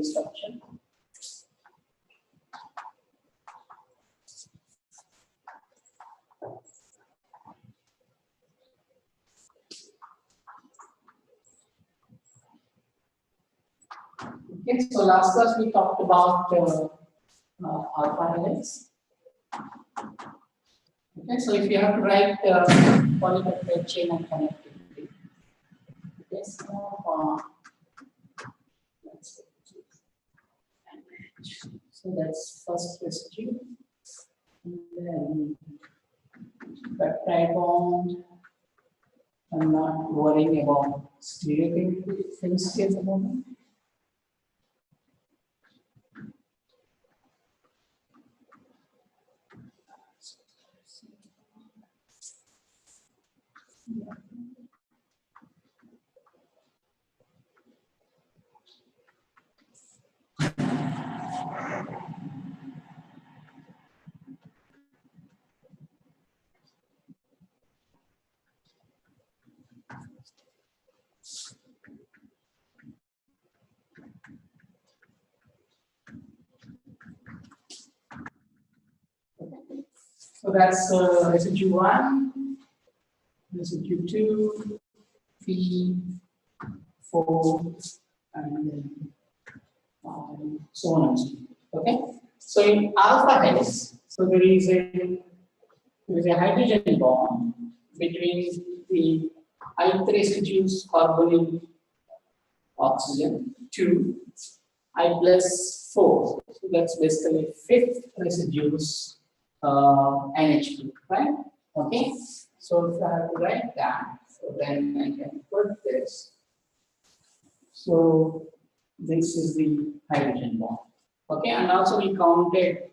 structure. Okay, so last class we talked about alpha helix. Okay, so if you have to write polypeptide chain of connectivity, yes, so that's first residue, and then peptide bond. I'm not worrying about stereochemical things here at the moment. So that's residue 1, residue 2, 3, 4, and then 5, so on and so forth. Okay. So in alpha helix, so there is a hydrogen bond between the ith residues carbonyl oxygen to I plus 4. So that's basically fifth residues NH2, right? Okay. So if I have to write that, so then I can put this. So this is the hydrogen bond. Okay, and also we counted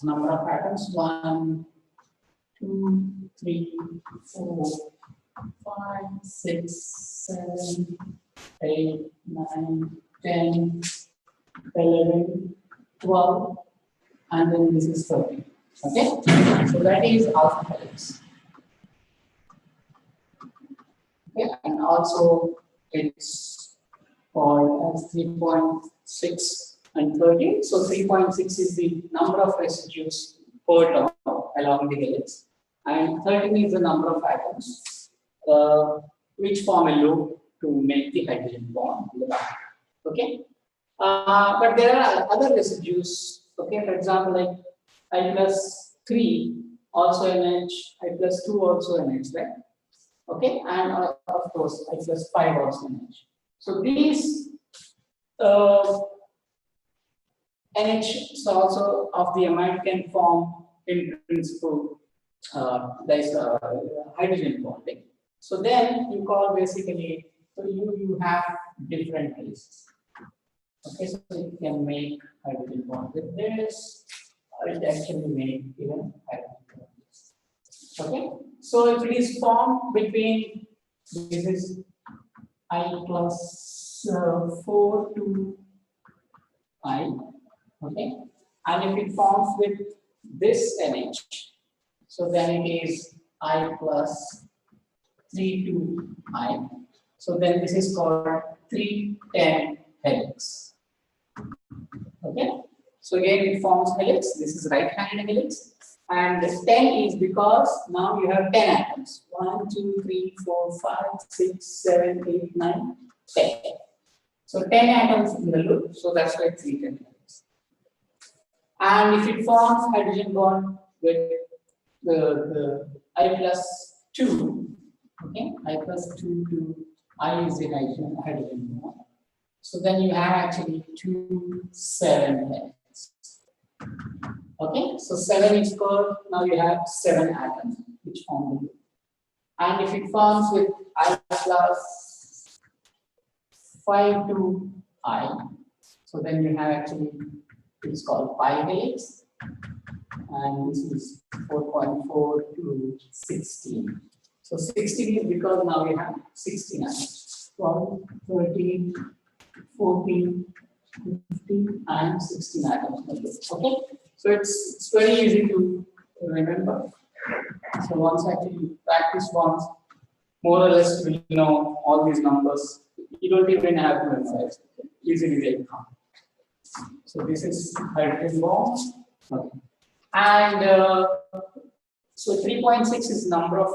number of atoms: 1, 2, 3, 4, 5, 6, 7, 8, 9, 10, 11, 12, and then this is 13. Okay, so that is alpha helix. Okay, and also it's called as 3.6 and 13. So 3.6 is the number of residues per term along the helix, and 13 is the number of atoms which form a loop to make the hydrogen bond in the back. Okay, but there are other residues. Okay, for example, like I plus 3 also NH, I plus 2 also NH, right? Okay, and of course I plus 5 also NH. So these NH also of the amide can form in principle there is a hydrogen bonding. So then you call basically, so you have different cases. Okay, so you can make hydrogen bond with this, or it actually make even hydrogen bond with this. Okay, so if it is formed between, this is I plus 4 to I, okay, and if it forms with this NH, so then it is I plus 3 to I. So then this is called 3-10 helix. Okay, so again it forms helix. This is right-handed helix, and 10 is because now you have 10 atoms. 1, 2, 3, 4, 5, 6, 7, 8, 9, 10. So 10 atoms in the loop. So that's why 3-10 helix. And if it forms hydrogen bond with the I plus 2, okay, I plus 2 to I is the hydrogen bond. So then you have actually 2-7 helix. Okay, so 7 is called, now you have 7 atoms which form the loop. And if it forms with I plus 5 to I, so then you have actually, it's called pi helix, and this is 4.4 to 16. So 16 is because now we have 16 atoms. 12, 13, 14, 15, and 16 atoms. Okay, so it's very easy to remember. So once actually you practice once, more or less you will know all these numbers. You don't even have to memorize. Easily they come. So this is hydrogen bond. Okay. And so 3.6 is number of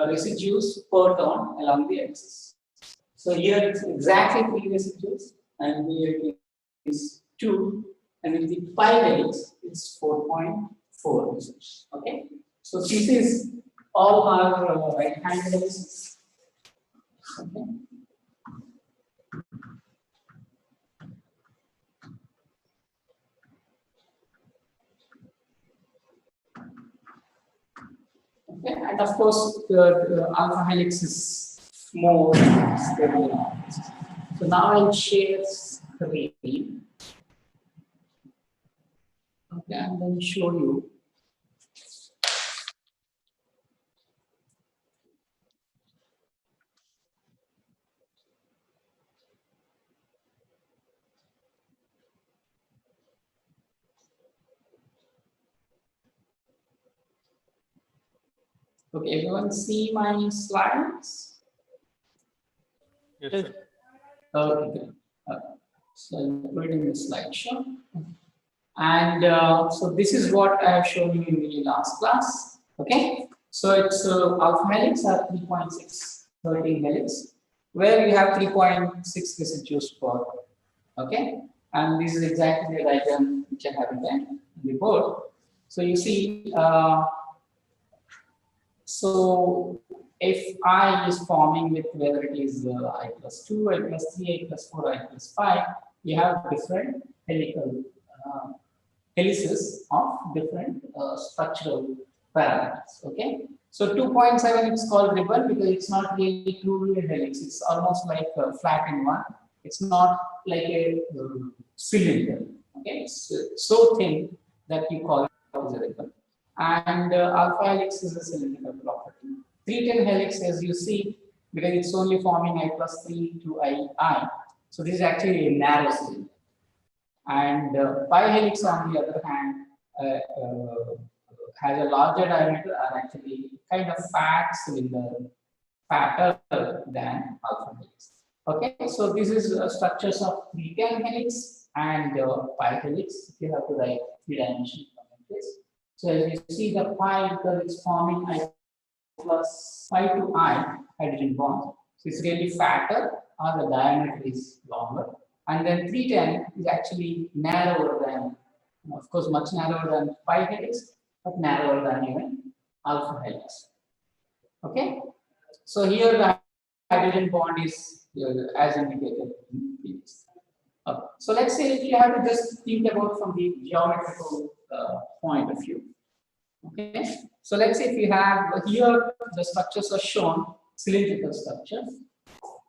residues per turn along the axis. So here it's exactly 3 residues, and here it is 2, and with the pi helix it's 4.4 residues. Okay. So this is all our right-hand helices. Okay. Okay, and of course, the alpha helix is more stable. So now I'll share screen. Okay, and then show you. Okay, everyone see my slides? Yes, sir. Okay, good. So I'm putting the slideshow. And so this is what I have shown you in the last class. Okay, so it's alpha helix or 3.6 13 helix, where you have 3.6 residues per. Okay, and this is exactly the diagram which I have in the board. So you see, so if I is forming with whether it is I plus 2, I plus 3, I plus 4, I plus 5, you have different helical helices of different structural parameters. Okay, so 2.7 it's called ribbon because it's not really truly a helix. It's almost like a flattened one. It's not like a cylinder. Okay, it's so thin that you call it as a ribbon. And alpha helix is a cylindrical property. 310 helix, as you see, because it's only forming I plus 3 to I. So this is actually a narrow cylinder. And pi helix, on the other hand, has a larger diameter and actually kind of fat cylinder, fatter than alpha helix. Okay, so this is structures of 310 helix and pi helix. If you have to write 3-dimensional this. So as you see, the pi, because it's forming I plus pi to I hydrogen bond, so it's really fatter or the diameter is longer. And then 310 is actually narrower than, of course, much narrower than pi helix, but narrower than even alpha helix. Okay, so here the hydrogen bond is as indicated in previous. So let's say if you have to just think about from the geometrical point of view. Okay, so let's say if you have here the structures are shown cylindrical structures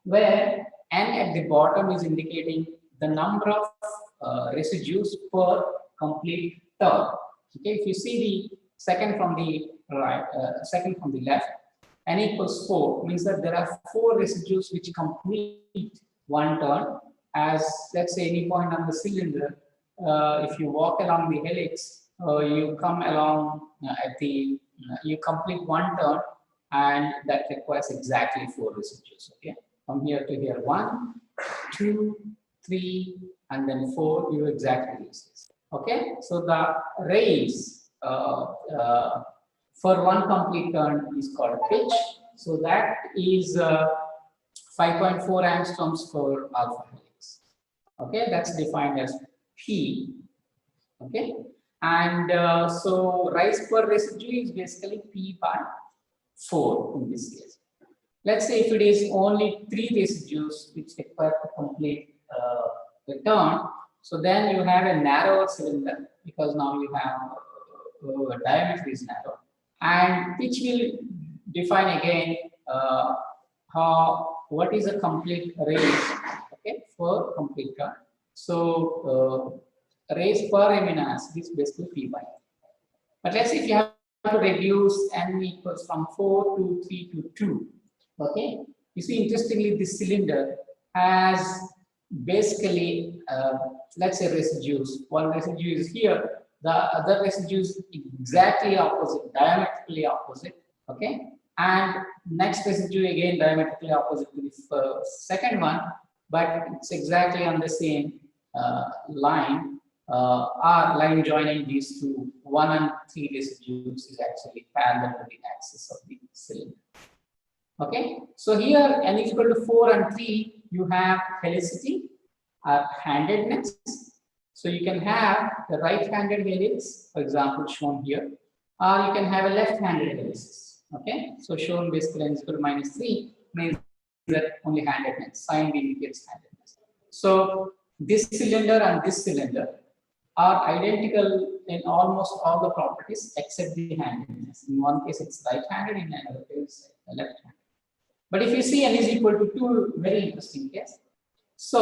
where n at the bottom is indicating the number of residues per complete turn. Okay, if you see the second from the right, second from the left, n equals 4 means that there are 4 residues which complete one turn. As let's say any point on the cylinder, if you walk along the helix, you come along at the you complete one turn, and that requires exactly 4 residues. Okay, from here to here, 1, 2, 3, and then 4. You exactly use this. Okay, so the raise for one complete turn is called pitch. So that is 5.4 angstroms for alpha helix. Okay, that's defined as P. Okay, and so rise per residue is basically P by 4 in this case. Let's say if it is only 3 residues which require to complete the turn, so then you have a narrower cylinder because now you have diameter is narrow, and which will define again what is a complete raise, okay, for complete turn. So raise per amino acid is basically P by. But let's say if you have to reduce n equals from 4 to 3 to 2. Okay, you see, interestingly, this cylinder has basically, let's say, residues. One residue is here, the other residue is exactly opposite, diametrically opposite. Okay, and next residue again diametrically opposite to the second one, but it's exactly on the same line or line joining these two 1 and 3 residues is actually parallel to the axis of the cylinder. Okay, so here n is equal to 4 and 3, you have helicity or handedness. So you can have the right-handed helix, for example, shown here, or you can have a left-handed helix. Okay, so shown basically n is equal to -3 means that only handedness, sign B indicates handedness. So this cylinder and this cylinder are identical in almost all the properties except the handedness. In one case it's right-handed, in another case left-handed. But if you see n is equal to 2, very interesting case. So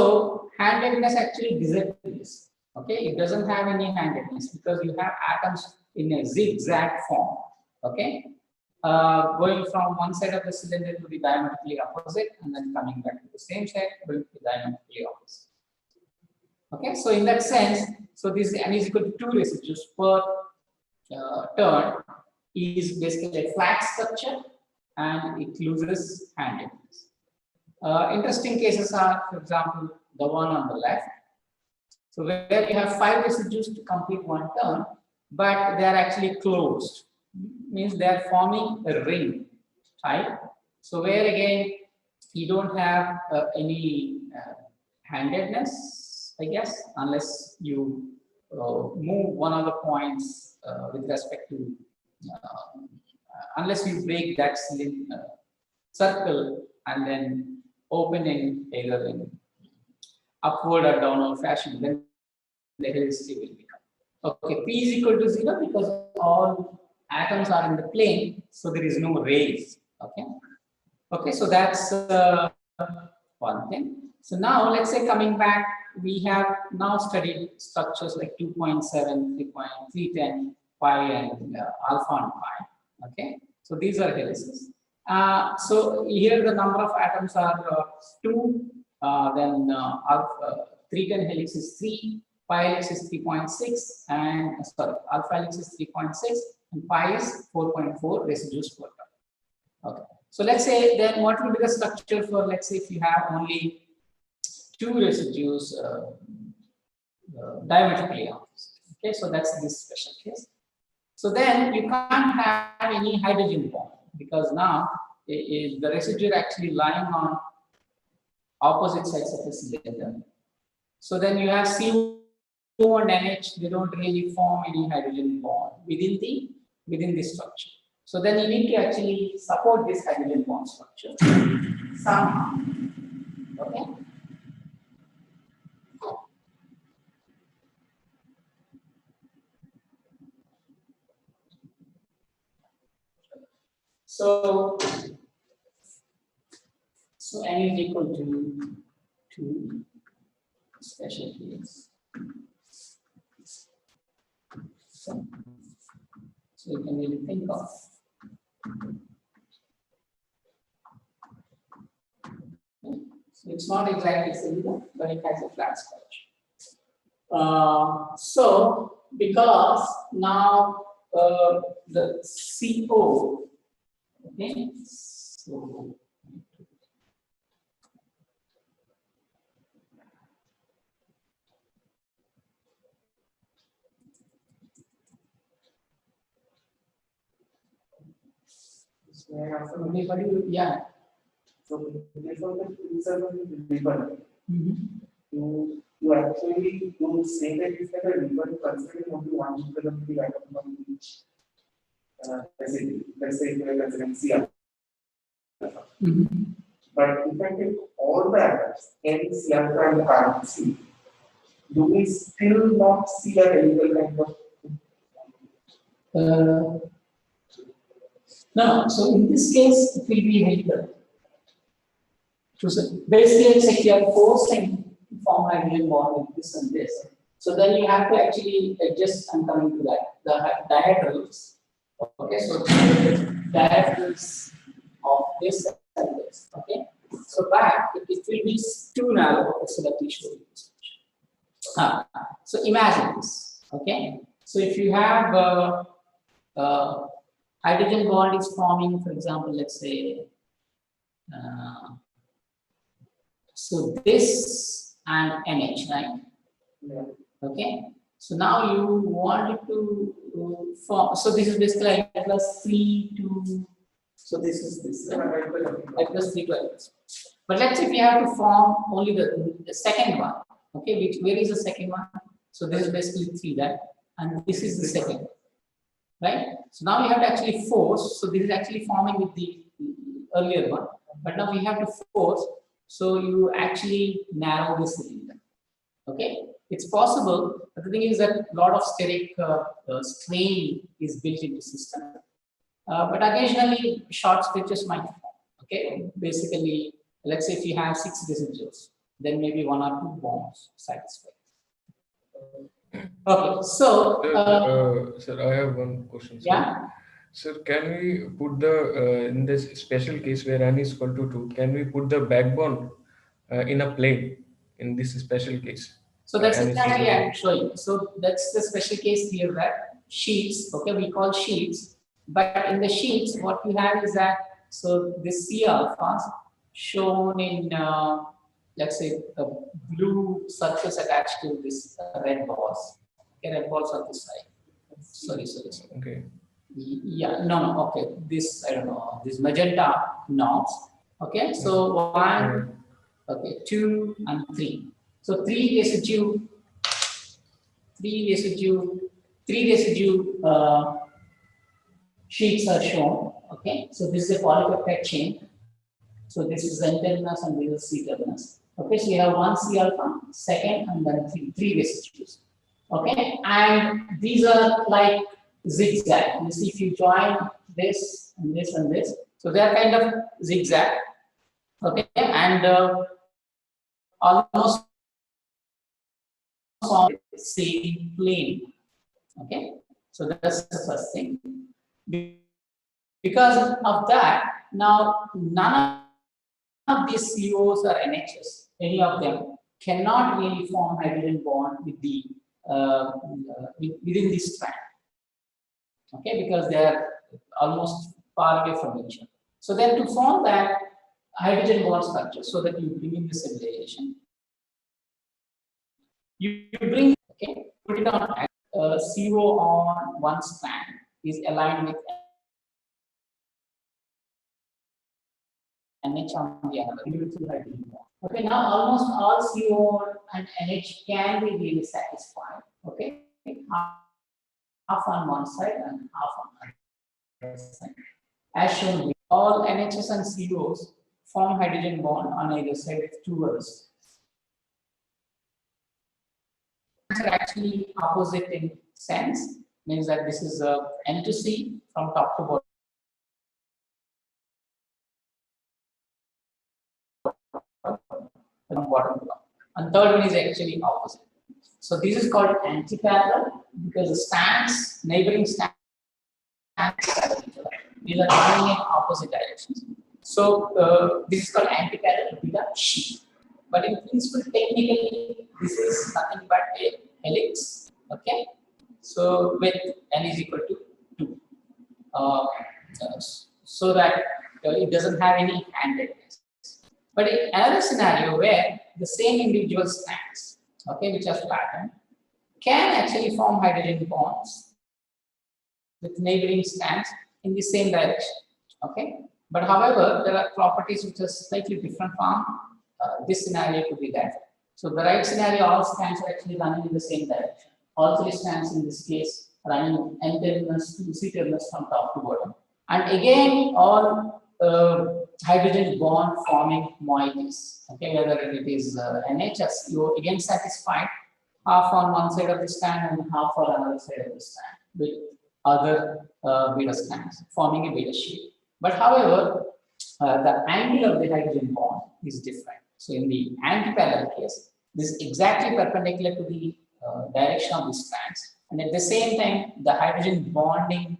handedness actually disappears. Okay, it doesn't have any handedness because you have atoms in a zigzag form. Okay, going from one side of the cylinder to the diametrically opposite, and then coming back to the same side, going to the diametrically opposite. Okay, so in that sense, so this n is equal to 2 residues per turn is basically a flat structure and it loses handedness. Interesting cases are, for example, the one on the left. So where you have 5 residues to complete one turn, but they are actually closed, means they are forming a ring type. So where again you don't have any handedness, I guess, unless you move one of the points with respect to, unless you break that circle and then open in either in upward or downward fashion, then the helicity will become. Okay, P is equal to 0 because all atoms are in the plane, so there is no rays. Okay, okay, so that's one thing. So now let's say coming back, we have now studied structures like 2.7, 3.310, pi, and alpha and pi. Okay, so these are helices. So here the number of atoms are 2. Then alpha 310 helix is 3, pi helix is 3.6, and sorry, alpha helix is 3.6, and pi is 4.4 residues per turn. Okay, so let's say then what will be the structure for, let's say, if you have only 2 residues diametrically opposite. Okay, so that's this special case. So then you can't have any hydrogen bond because now the residue actually lying on opposite sides of the cylinder. So then you have CO and NH, they don't really form any hydrogen bond within the structure. So then you need to actually support this hydrogen bond structure somehow. Okay. So n is equal to 2 special case. So you can really think of. So it's not exactly cylinder, but it has a flat structure. So because now the CO, okay, so anybody, yeah. So before the insert of the ribbon, you actually don't say that it's like a ribbon considering only one equal of the atom of each. Let's say you are considering CR. But if I take all the atoms, N, CR, and R, C, do we still not see a helical kind of? No, so in this case, it will be helical. So basically, it's like you are forcing to form a hydrogen bond with this and this. So then you have to actually adjust. I'm coming to that. The diagonals. Okay, so the diagonals of this and this. Okay, so that it will be too narrow. So that we show you. So imagine this. Okay, so if you have hydrogen bond is forming, for example, let's say. So this and NH, right? Yeah. Okay. So now you want it to form. So this is basically I plus 3 to. So this is this. I plus 3 to I plus. But let's say if you have to form only the second one. Okay. Where is the second one? So this is basically 3 that, and this is the second. Right. So now we have to actually force. So this is actually forming with the earlier one. But now we have to force. So you actually narrow this cylinder. Okay, it's possible, but the thing is that a lot of steric strain is built into the system. But occasionally, short stretches might form. Okay, basically, let's say if you have 6 residuals, then maybe 1 or 2 bonds satisfy. Okay, so Sir, I have one question. Sir. yeah. Sir, can we put the in this special case where n is equal to 2, can we put the backbone in a plane in this special case? So that's n is equal exactly to I'm showing. So that's the special case here that sheets, okay, we call sheets, but in the sheets, what we have is that, so this C alphas shown in, let's say, a blue surface attached to this red balls. Okay, red balls on this side. Sorry. Okay. Yeah, no, okay. This, I don't know, this magenta knobs. Okay, so 1, okay, 2, and 3. So 3 residue sheets are shown. Okay, so this is a polypeptide chain. So this is N terminus and this is C terminus. Okay, so you have 1 C alpha, second, and then 3 residues. Okay, and these are like zigzag. You see, if you join this and this and this, so they are kind of zigzag. Okay, and almost on the same plane. Okay, so that's the first thing. Because of that, now none of these COs or NHs, any of them, cannot really form hydrogen bond with the within this strand. Okay, because they are almost far away from each other. So then to form that hydrogen bond structure, so that you bring in the stabilization, you bring, okay, put it on CO on one strand is aligned with NH on the other, individual hydrogen bond. Okay, now almost all CO and NH can be really satisfied. Okay, half on one side and half on the other side. As shown here, all NHs and COs form hydrogen bond on either side with 2 others. Are actually opposite in sense, means that this is N to C from top to bottom, bottom to top. And third one is actually opposite. So this is called anti-parallel because the stands, neighboring stands, these are running in opposite directions. So this is called anti-parallel beta sheet. But in principle, technically, this is nothing but a helix. Okay, so with n is equal to 2, so that it doesn't have any handedness. But in another scenario where the same individual strands, okay, which are flattened, can actually form hydrogen bonds with neighboring strands in the same direction. Okay, but however, there are properties which are slightly different from this scenario could be that. So the right scenario, all strands are actually running in the same direction. All 3 strands in this case running N terminus to C terminus from top to bottom. And again, all hydrogen bond forming moieties. Okay, whether it is NH or CO, again satisfied, half on one side of the strand and half on another side of the strand with other beta strands forming a beta sheet. But however, the angle of the hydrogen bond is different. So in the anti-parallel case, this is exactly perpendicular to the direction of the strands, and at the same time, the hydrogen bonding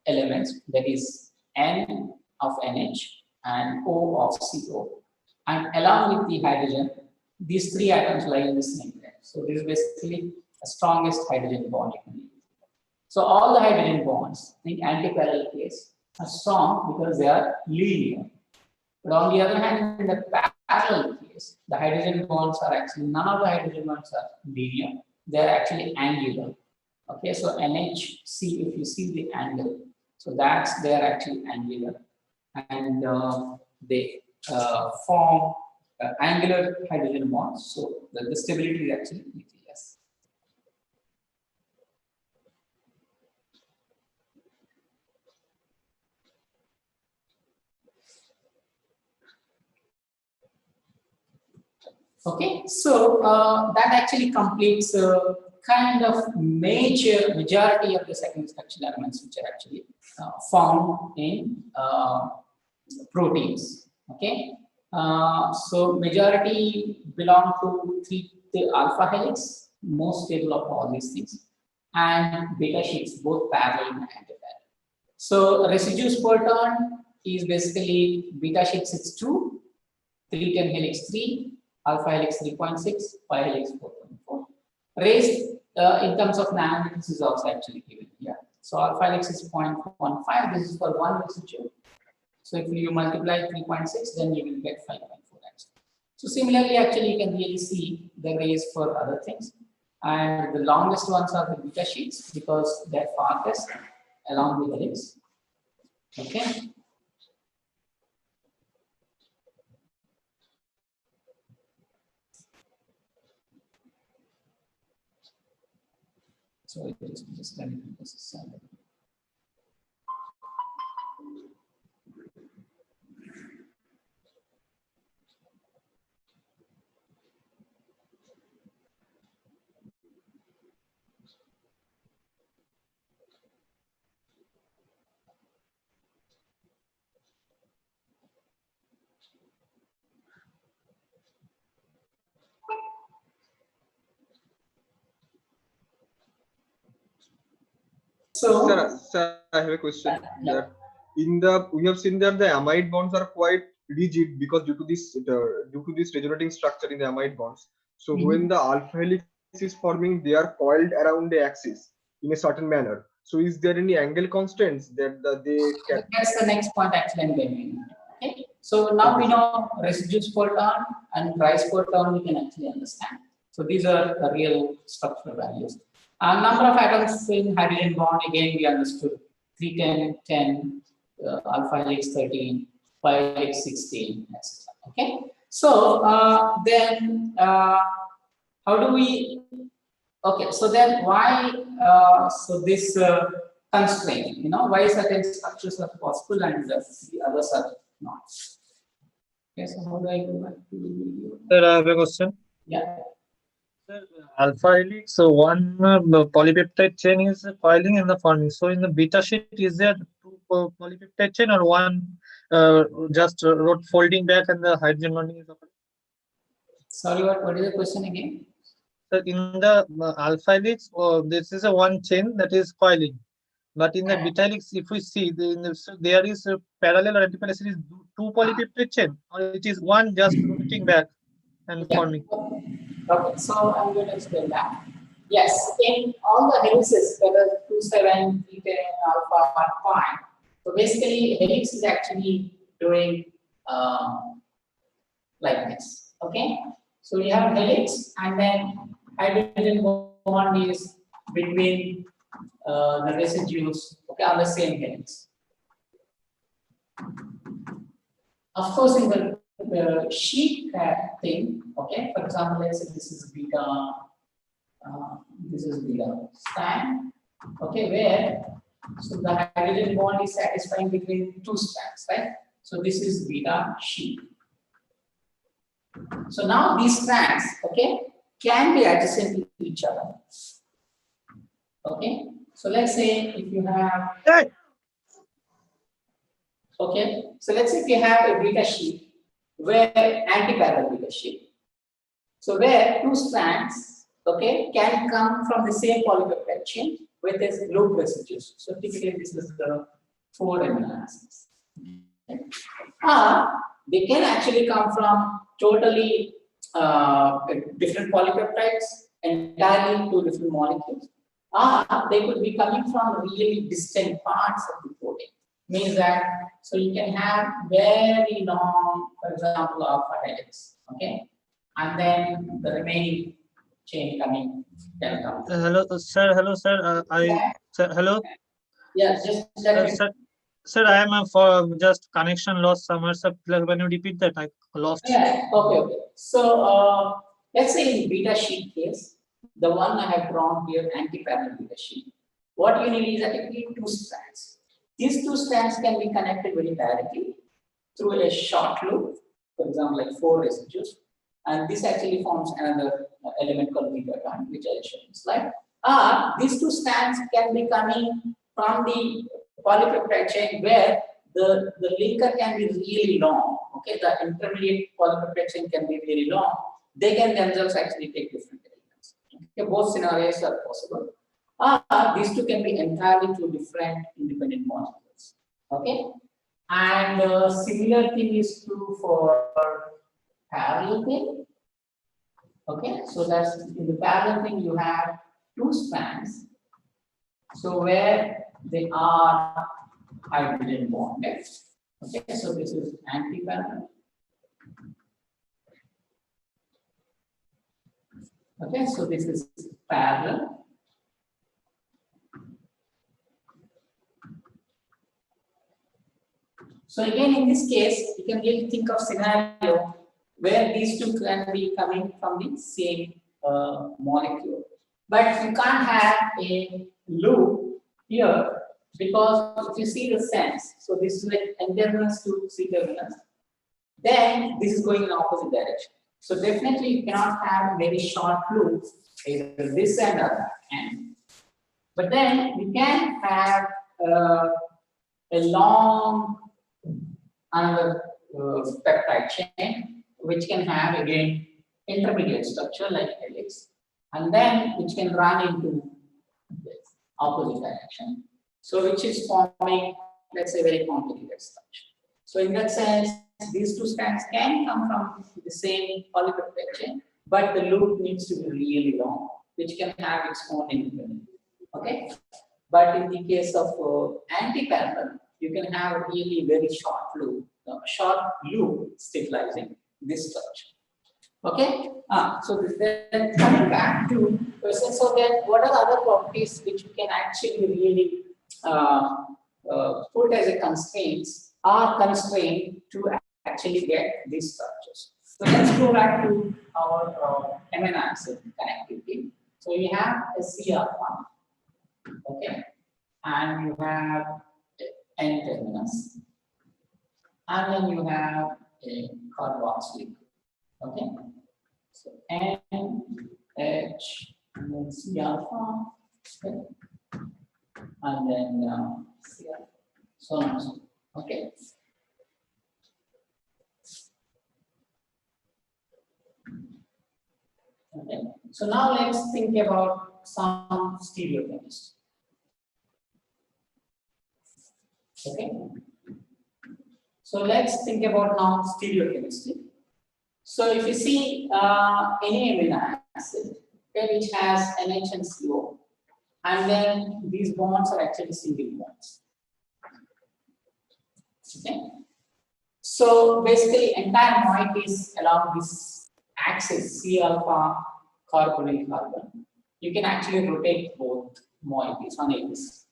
elements, that is N of NH and O of CO, and along with the hydrogen, these 3 atoms lie in the same plane. So this is basically the strongest hydrogen bond you can use. So all the hydrogen bonds in anti-parallel case are strong because they are linear. But on the other hand, in the parallel case, the hydrogen bonds are actually, none of the hydrogen bonds are linear, they are actually angular. Okay, so NHC, if you see the angle, so that's, they are actually angular, and they form angular hydrogen bonds. So the stability is actually ETS. Okay, so that actually completes kind of majority of the second structural elements which are actually found in proteins. Okay, so majority belong to the alpha helix, most stable of all these things, and beta sheets, both parallel and antiparallel. So residue proton is basically beta sheets, it's 2, 310 helix 3, alpha helix 3.6, pi helix 4.4. Raised in terms of nanometers is also actually given here. So alpha helix is 0.15. This is for one residue. So if you multiply 3.6, then you will get 5.4x. So similarly, actually, you can really see the raise for other things. And the longest ones are the beta sheets because they're farthest along the helix. Okay. So it is just this is so, sir, I have a question. That in the, we have seen that the amide bonds are quite rigid because due to this resonating structure in the amide bonds. So when the alpha helix is forming, they are coiled around the axis in a certain manner. So is there any angle constants that they can? That's the next point actually I'm getting. Okay. So now we know residue proton and rise proton we can actually understand. So these are the real structural values. Number of atoms in hydrogen bond, again we understood 310, 10, alpha helix 13, pi helix 16, etc. Okay. So then how do we? Okay. So then why? So this constraint, why certain structures are possible and the others are not. Okay. So how do I go back to the video? Sir, I have a question. Yeah. Alpha helix, so one polypeptide chain is coiling and the forming. So in the beta sheet, is there two polypeptide chain or one just folding back and the hydrogen bonding is occurring? Sorry, what is the question again? So in the alpha helix, this is a one chain that is coiling. But in the beta helix, if we see, so there is a parallel or antiparallel, is two polypeptide chain, or it is one just rotating back and forming. Okay, so I'm going to explain that. Yes, in all the helices, whether 2, 7, 3, 10, alpha, or pi, so basically helix is actually doing like this. Okay, so you have helix, and then hydrogen bond is between the residues, okay, on the same helix. Of course, in the sheet thing, okay, for example, let's say this is beta strand, okay, where so the hydrogen bond is satisfying between two strands, right? So this is beta sheet. So now these strands, okay, can be adjacent to each other. Okay, so let's say if you have, okay, so let's say if you have a beta sheet where anti-parallel beta sheet, so where two strands, okay, can come from the same polypeptide chain with its loop residues. So typically this is the 4 amino acids. Okay. They can actually come from totally different polypeptides, entirely two different molecules. They could be coming from really distant parts of the protein. Means that, so you can have very long, for example, alpha helix, okay? and then the remaining chain coming can come. Hello, sir. Hello, sir. Sir, hello, Yeah, just let me. sir. Sir, I am for just connection loss somewhere. Sir, when you repeat that, I lost. Yeah, okay. So let's say in beta sheet case, the one I have drawn here, anti-parallel beta sheet. What you need is actually two strands. These two strands can be connected very directly through a short loop, for example, like 4 residues, and this actually forms another element called beta bond, which I showed in the slide. These two strands can be coming from the polypeptide chain where the linker can be really long. Okay, the intermediate polypeptide chain can be really long. They can themselves actually take different elements. Okay, both scenarios are possible. These two can be entirely two different independent molecules. Okay, and similar thing is true for parallel thing. Okay, so that's in the parallel thing you have two strands. So where they are hydrogen bonded. Okay, so this is anti-parallel. Okay, so this is parallel. So again, in this case, you can really think of scenario where these two can be coming from the same molecule. But you can't have a loop here because if you see the sense, so this is like N-terminus to C-terminus, then this is going in opposite direction. So definitely you cannot have a very short loop, either this end or that end. But then you can have a long another peptide chain, which can have again intermediate structure like helix, and then which can run into this opposite direction. So which is forming, let's say, very complicated structure. So in that sense, these two strands can come from the same polypeptide chain, but the loop needs to be really long, which can have its own independent. Okay, but in the case of anti-parallel, you can have a really very short loop stabilizing this structure. Okay, so then coming back to question, so then what are the other properties which you can actually really put as a constraints are constrained to actually get these structures. So let's go back to our amino acid connectivity. So you have a C alpha, okay, and you have N-terminus, and then you have a carboxylic, okay. So N, H, and then C alpha, okay, and then C alpha, so on and so on, okay. Okay, so now let's think about some stereochemistry. Okay, so let's think about now stereochemistry. So if you see any amino acid, okay, which has NH and CO, and then these bonds are actually single bonds. Okay, so basically entire moiety is along this axis C alpha carbonyl carbon. You can actually rotate both moieties on axis.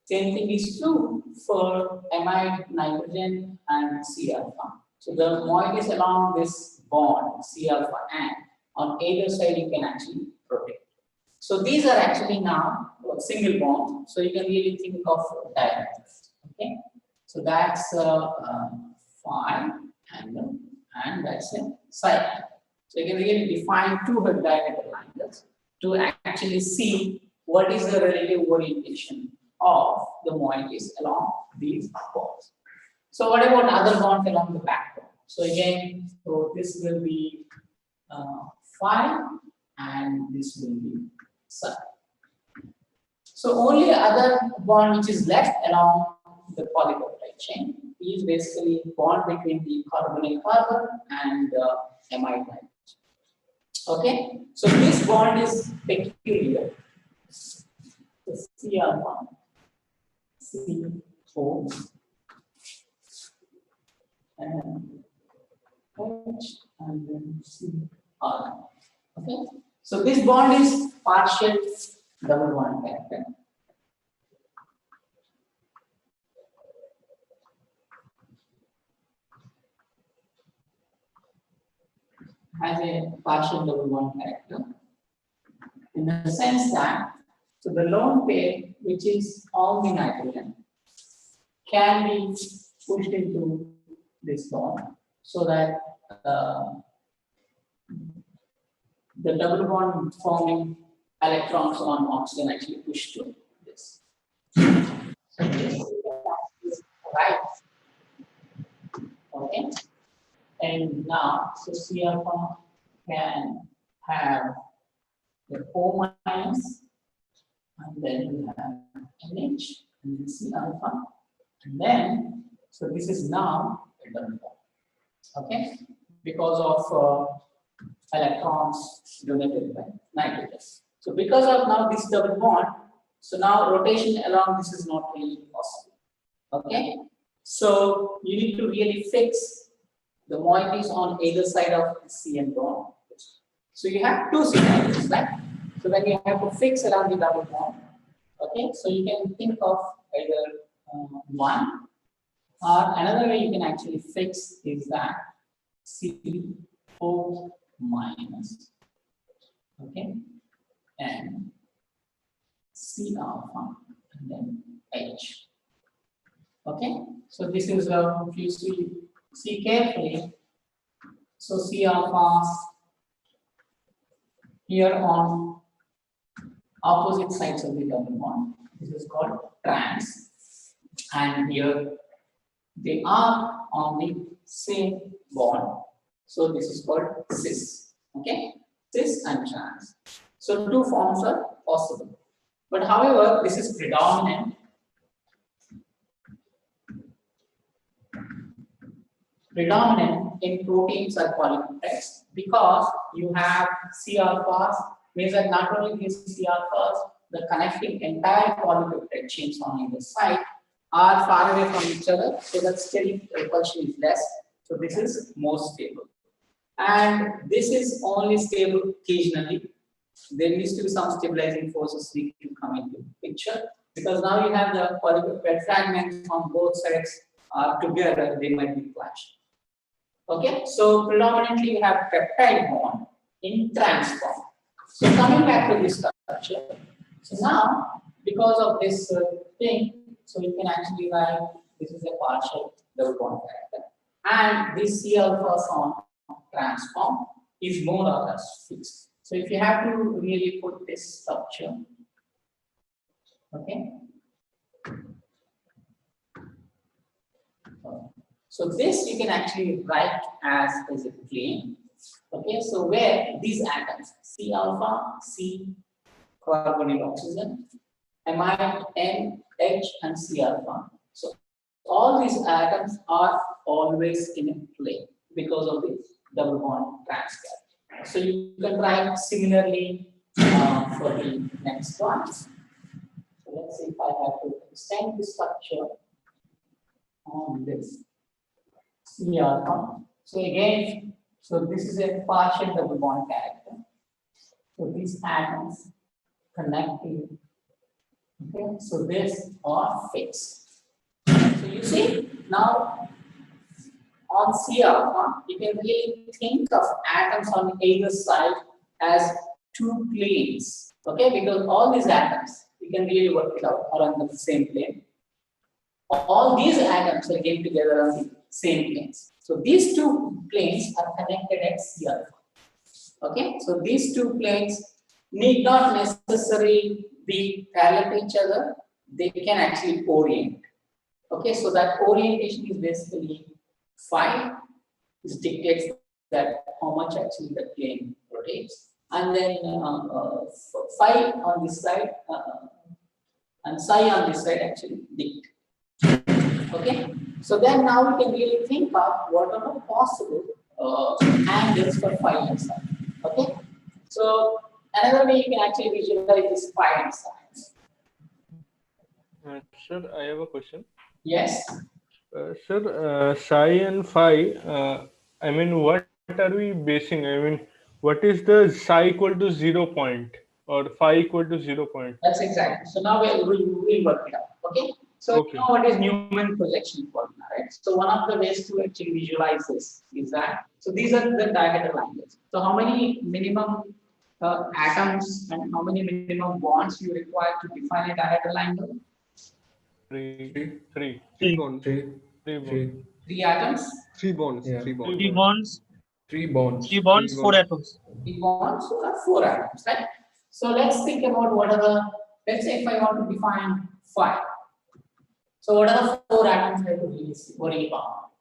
Same thing is true for amide nitrogen and C alpha. So the moieties along this bond C alpha and on either side you can actually rotate. So these are actually now single bonds. So you can really think of diameters. Okay, so that's phi angle and that's a psi angle. So you can really define two diameter angles to actually see what is the relative orientation of the moieties along these bonds. So what about other bonds along the backbone? So again, so this will be phi and this will be psi. So only other bond which is left along the polypeptide chain is basically bond between the carbonyl carbon and amide nitrogen. Okay, so this bond is peculiar. The C alpha, CO, and H, and then C R. Okay. So this bond is partial double bond character. Has a partial double bond character in the sense that so the lone pair, which is on the nitrogen, can be pushed into this bond so that the double bond forming electrons on oxygen actually push to this. So this is right. Okay. And now, so C alpha can have the O minus, and then you have NH, and then C alpha, and then, so this is now a double bond. Okay, because of electrons donated by nitrogen. So because of now this double bond, so now rotation along this is not really possible. Okay, so you need to really fix the moieties on either side of the CN bond. So you have two scenarios, right? So when you have to fix around the double bond, okay, so you can think of either one, or another way you can actually fix is that CO minus, okay, and C alpha, and then H. Okay, so this is if you see carefully. So C alpha here on opposite sides of the double bond. This is called trans, and here they are on the same bond. So this is called cis. Okay, cis and trans. So two forms are possible, but however, this is predominant. Predominant in proteins or polypeptides because you have C alphas, means that not only these C alphas, the connecting entire polypeptide chains on either side are far away from each other, so that steric repulsion is less. So this is more stable, and this is only stable occasionally. There needs to be some stabilizing forces need to come into picture because now you have the polypeptide fragments on both sides are together, they might be clashed. Okay, so predominantly you have peptide bond in trans form. So coming back to this structure, so now because of this thing, so you can actually write this is a partial double bond character, and this C alpha on trans form is more or less fixed. So if you have to really put this structure, okay. So this you can actually write as a plane. Okay, so where these atoms C alpha, C carbonyl oxygen, amide N, H, and C alpha. So all these atoms are always in a plane because of the double bond transfer. So you can write similarly for the next ones. So let's see if I have to extend the structure on this C alpha. So again, so this is a partial double bond character. So these atoms connecting. Okay, so this are fixed. So you see now on C alpha, you can really think of atoms on either side as two planes. Okay, because all these atoms, you can really work it out, are on the same plane. All these atoms are getting together on the same planes. So these two planes are connected at C alpha. Okay, so these two planes need not necessarily be parallel to each other. They can actually orient. Okay, so that orientation is basically phi, which dictates that how much actually the plane rotates, and then phi on this side and psi on this side actually dictate. Okay, so then now we can really think of what are the possible angles for phi and psi. Okay, so another way you can actually visualize this phi and psi. Sir, I have a question. Yes. Sir, psi and phi, I mean, what are we basing? I mean, what is the psi equal to 0 point or phi equal to 0 point? That's exactly. So now we'll work it out. Okay. So Okay. you know what is Newman projection formula, right? So one of the ways to actually visualize this is that. So these are the dihedral angles. So how many minimum atoms and how many minimum bonds you require to define a dihedral angle? Three. Three bonds. Three atoms. Three bonds. Yeah. Three bonds. Three bonds, Three bonds. three bonds, four atoms. Three bonds, so that's four atoms, right? So let's think about what are the. Let's say if I want to define phi. So what are the four atoms I have to worry about?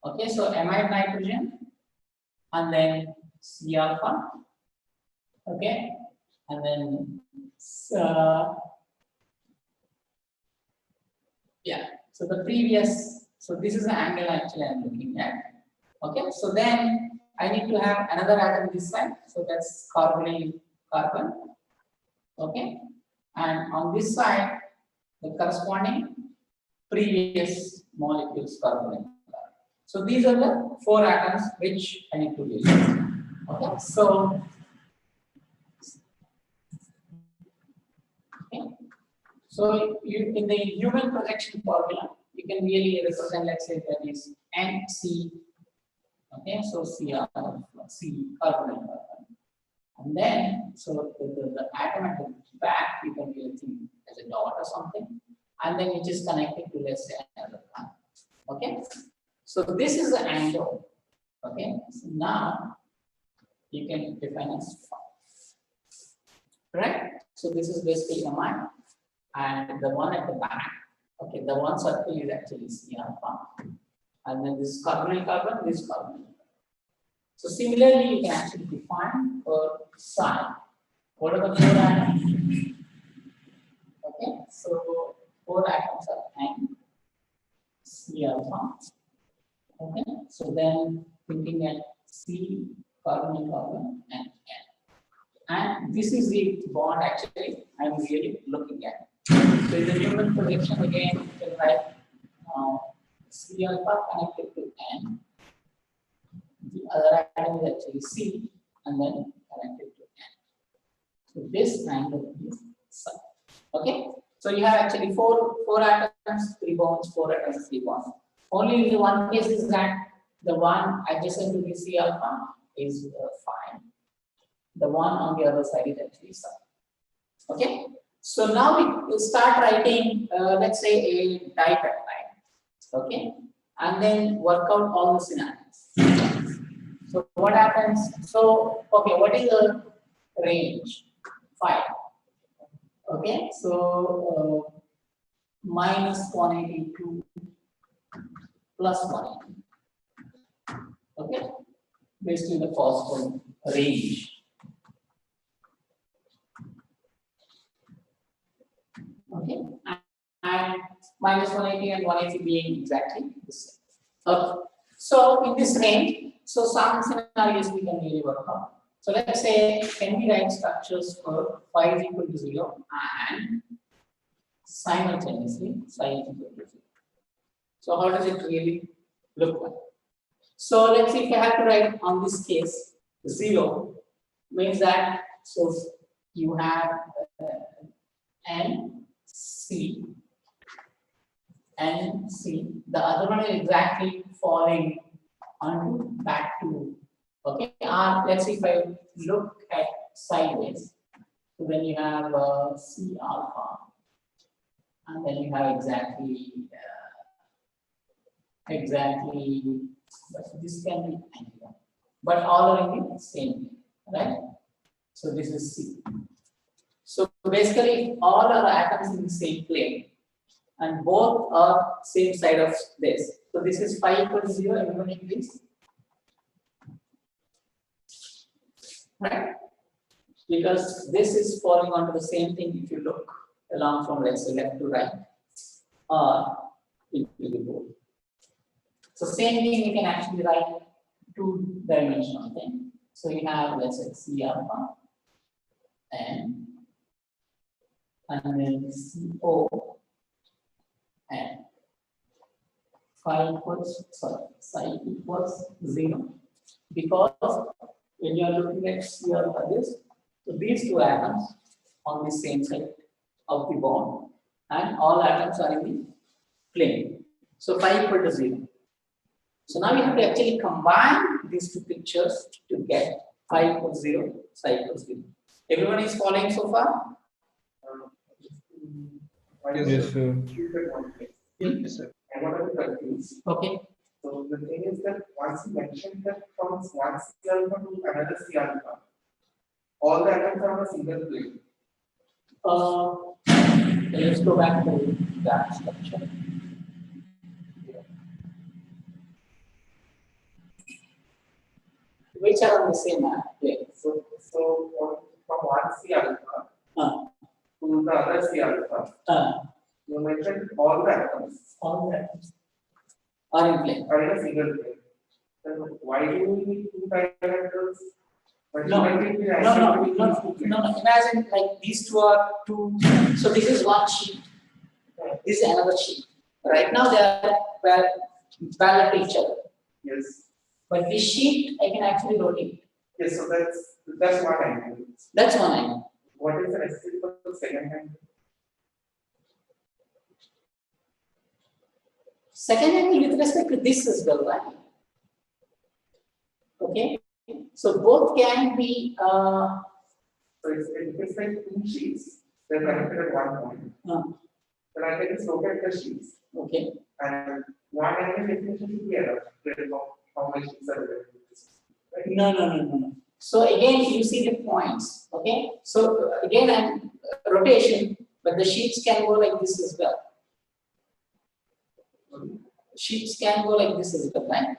Okay, so amide nitrogen, and then C alpha. Okay, and then yeah. So the previous, so this is the angle actually I'm looking at. Okay, so then I need to have another atom this side. So that's carbonyl carbon. Okay, and on this side, the corresponding previous molecules carbonyl. So these are the four atoms which I need to use. Okay, so you in the Newman projection formula, you can really represent, let's say that is NC. Okay, so C carbonyl carbon. And then, so the atom at the back, you can really think as a dot or something. And then it is connected to, let's say, another one. Okay, so this is the angle. Okay, so now you can define as phi. Right? So this is basically amide, and the one at the back. Okay, the one circle is actually C alpha, and then this carbonyl carbon, this carbonyl. So similarly, you can actually define for psi. What are the four atoms? Okay, so four atoms are N, C alpha. Okay, so then thinking at C carbonyl carbon and N. And this is the bond actually I'm really looking at. So in the Newman projection again, you can write C alpha connected to N. The other atom is actually C and then connected to N. So this angle is psi. Okay. So you have actually four atoms, three bonds, four atoms, three bonds. Only the one case is that the one adjacent to the C alpha is phi. The one on the other side is actually psi. Okay. So now we start writing, let's say a dipeptide. Okay. And then work out all the scenarios. So what happens? So okay, what is the range? Phi. Okay, so minus 182 plus 180. Okay, basically the possible range. Okay, and minus 180 and 180 being exactly the same. Okay, so in this range, so some scenarios we can really work on. So let's say, can we write structures for phi is equal to 0 and simultaneously psi is equal to 0. So how does it really look like? So let's see if I have to write on this case 0 means that so you have N C and C. The other one is exactly falling onto back to okay. Let's see if I look at sideways. So then you have C alpha, and then you have exactly. But this can be angular, but all are in the same thing, right? So this is C. So basically, all are atoms in the same plane, and both are same side of this. So this is phi equal to 0. Everybody please. Right? Because this is falling onto the same thing if you look along from let's say left to right into the board. So same thing you can actually write two-dimensional thing. So you have let's say C alpha and then CO and phi equals 0 because when you are looking at here like this, so these two atoms on the same side of the bond, and all atoms are in the plane. So phi equal to 0. So now you have to actually combine these two pictures to get phi equals 0, psi equals 0. Everyone is following so far? Yes, sir. Yes, sir. I'm not confused. Okay. So the thing is that once you mentioned that from one C alpha to another C alpha, all the atoms are on a single plane. Let's go back to that structure. Which are on the same plane. So from one C alpha to the other C alpha, you mentioned all the atoms All the atoms are in plane. are in a single plane. Then why do we need two diameters? No, no. Imagine like these two are two. So this is one sheet. This is another sheet. Right now they are parallel to each other. Yes. But this sheet I can actually rotate. Yes. So that's one angle. That's one angle. What is the necessity for the second angle? Second angle with respect to this as well, right? Okay. So both can be. So it's like two sheets. They're connected at one point. Then I can just rotate the sheets. Okay. And one angle definition should be enough. How many sheets are there? Right? No. So again, you see the points. Okay. So again, I'm rotation, but the sheets can go like this as well. Sheets can go like this as well, right?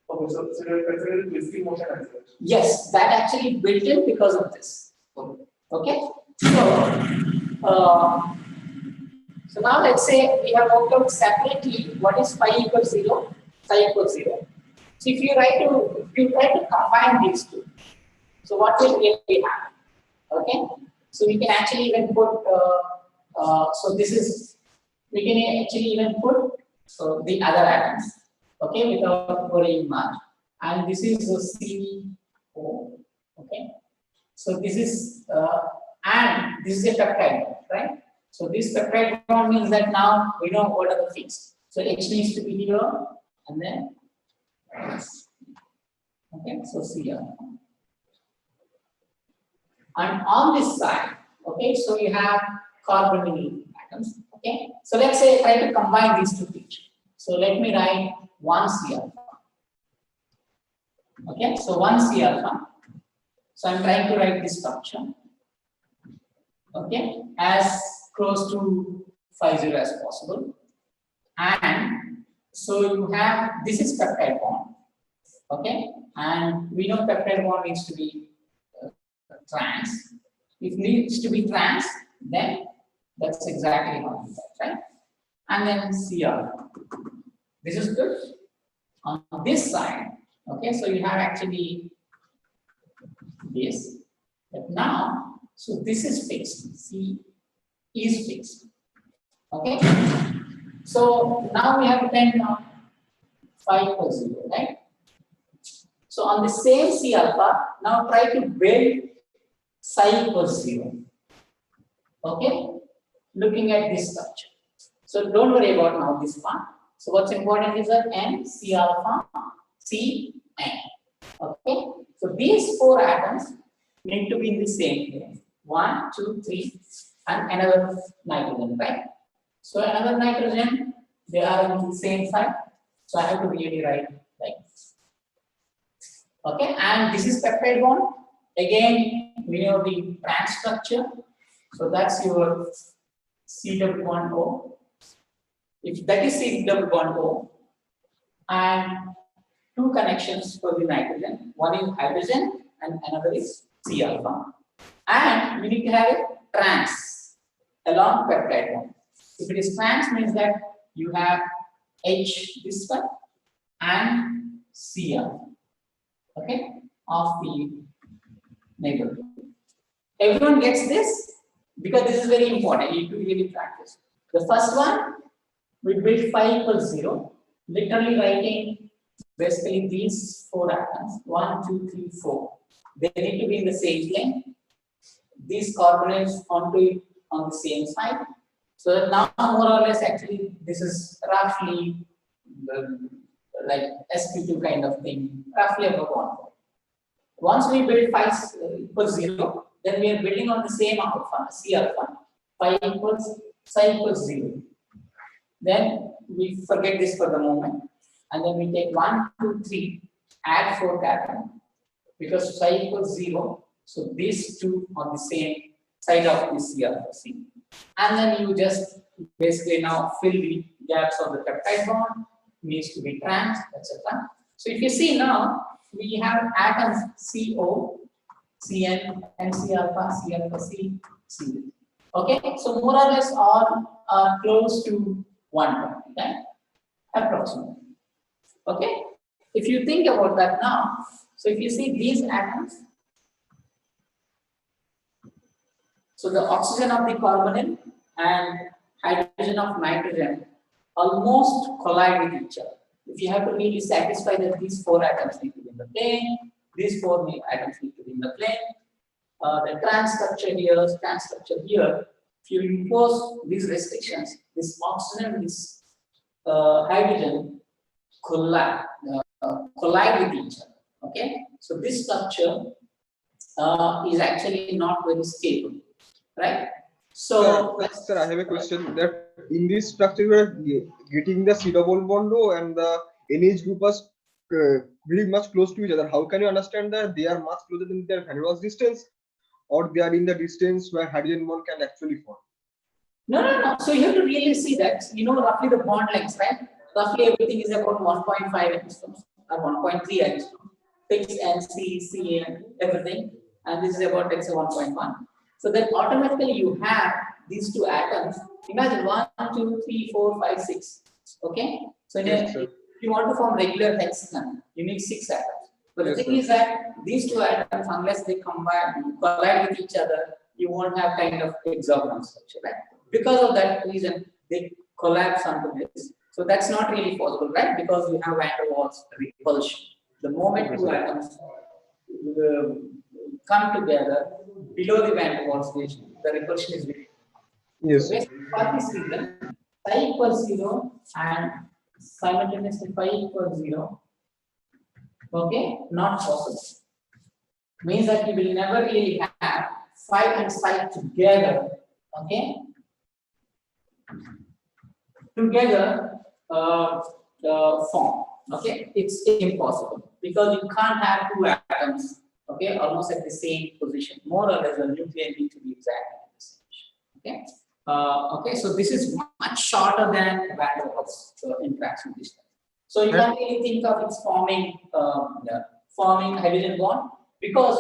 Okay, so you're considering twisting motion as well. Yes, that actually built in because of this. Okay. So now let's say we have worked out separately what is phi equals 0, psi equals 0. So if you try to combine these two, so what will really happen? Okay. So we can actually even put. So this is we can actually even put the other atoms. Okay, without worrying much. And this is the CO. Okay. So this is and this is a peptide bond, right? So this peptide bond means that now we know what are the fixed. So H needs to be here and then X. Okay, so Cr. And on this side, okay, so you have carbonyl atoms. Okay, so let's say try to combine these two pictures. So let me write 1 C alpha. Okay, so 1 C alpha. So I'm trying to write this structure. Okay, as close to phi 0 as possible. And so you have this is peptide bond. Okay, and we know peptide bond needs to be trans. If needs to be trans, then that's exactly how you write, right? And then Cr. This is good. On this side, okay, so you have actually this. But now, so this is fixed. C is fixed. Okay. So now we have depend on phi equals 0, right? So on the same C alpha, now try to build psi equals 0. Okay. Looking at this structure. So don't worry about now this part. So what's important is that N, C alpha, C, N. Okay. So these 4 atoms need to be in the same plane. 1, 2, 3, and another nitrogen, right? So another nitrogen, they are on the same side. So I have to really write like this. Okay, and this is peptide bond. Again, we know the trans structure. So that's your C double bond O. If that is C double bond O, and 2 connections for the nitrogen. One is hydrogen and another is C alpha. And we need to have a trans along peptide bond. If it is trans means that you have H this one and Cr, okay, of the neighborhood. Everyone gets this because this is very important. You need to really practice. The first one, we build phi equals 0, literally writing basically these 4 atoms, 1, 2, 3, 4, they need to be in the same plane. These coordinates onto it on the same side. So that now more or less actually this is roughly like sp2 kind of thing, roughly about 1. Once we build phi equals 0, then we are building on the same alpha, C alpha, phi equals psi equals 0. Then we forget this for the moment, and then we take 1, 2, 3, add 4 atoms, because psi equals 0. So these two on the same side of this C alpha C. And then you just basically now fill the gaps of the peptide bond, needs to be trans, etc. So if you see now, we have atoms CO, CN, and C alpha, C, C. Okay, so more or less all are close to 120, okay? Approximately. Okay, if you think about that now, so if you see these atoms, so the oxygen of the carbonyl and hydrogen of nitrogen almost collide with each other. If you have to really satisfy that these 4 atoms need to be in the plane, these 4 atoms need to be in the plane, the trans structure here, if you impose these restrictions, this oxygen and this hydrogen collide with each other. Okay, so this structure is actually not very stable, right? So, sir, I have a question that in this structure we are getting the C double bond O and the NH group is very much close to each other. How can you understand that they are much closer than their van der Waals distance, or they are in the distance where hydrogen bond can actually form? No. So you have to really see that, you know, roughly the bond lengths, right? Roughly everything is about 1.5 angstroms or 1.3 angstroms. Fixed and C, and everything. And this is about, let's say, 1.1. So then automatically you have these 2 atoms. Imagine 1, 2, 3, 4, 5, 6. Okay? So Yes, if you want to form regular hexagon, you need 6 atoms. But the thing is that these 2 atoms, unless they collide with each other, you won't have kind of hexagonal structure, right? Because of that reason, they collapse onto this. So that's not really possible, right? Because you have van der Waals repulsion. The moment 2 atoms come together below the van der Waals station, the repulsion is very. Yes. So for this reason, psi equals 0 and simultaneously phi equals 0. Okay, not possible. Means that you will never really have phi and psi together. Okay, together form. Okay, it's impossible because you can't have 2 atoms. Okay, almost at the same position. More or less, the nuclei need to be exactly at the same position. Okay. Okay, so this is much shorter than van der Waals interaction distance. So you can't really think of its forming hydrogen bond, because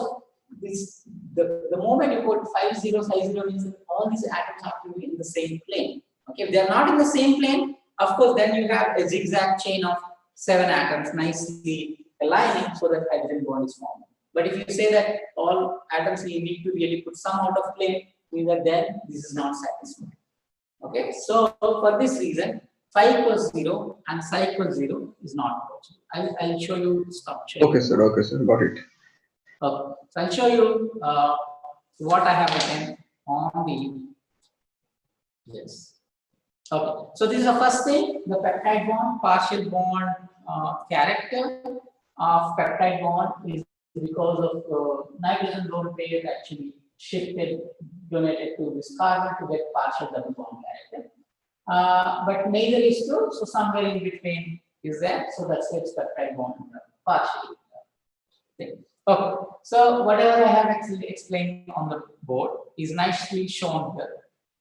this the moment you put 5 0 means that all these atoms have to be in the same plane. Okay, if they are not in the same plane, of course, then you have a zigzag chain of 7 atoms nicely aligning so that hydrogen bond is formed. But if you say that all atoms you need to really put some out of plane, means that then this is not satisfied. Okay, so for this reason, phi equals 0 and psi equals 0 is not possible. I'll show you structure. Okay, sir, got it. Okay, so I'll show you what I have written on the yes. Okay, so this is the first thing, the peptide bond, partial bond character of peptide bond is because of nitrogen lone pair actually shifted, donated to this carbon to get partial double bond character. But neither is true, so somewhere in between is there, so that's why it's peptide bond partially. Okay, so whatever I have actually explained on the board is nicely shown here.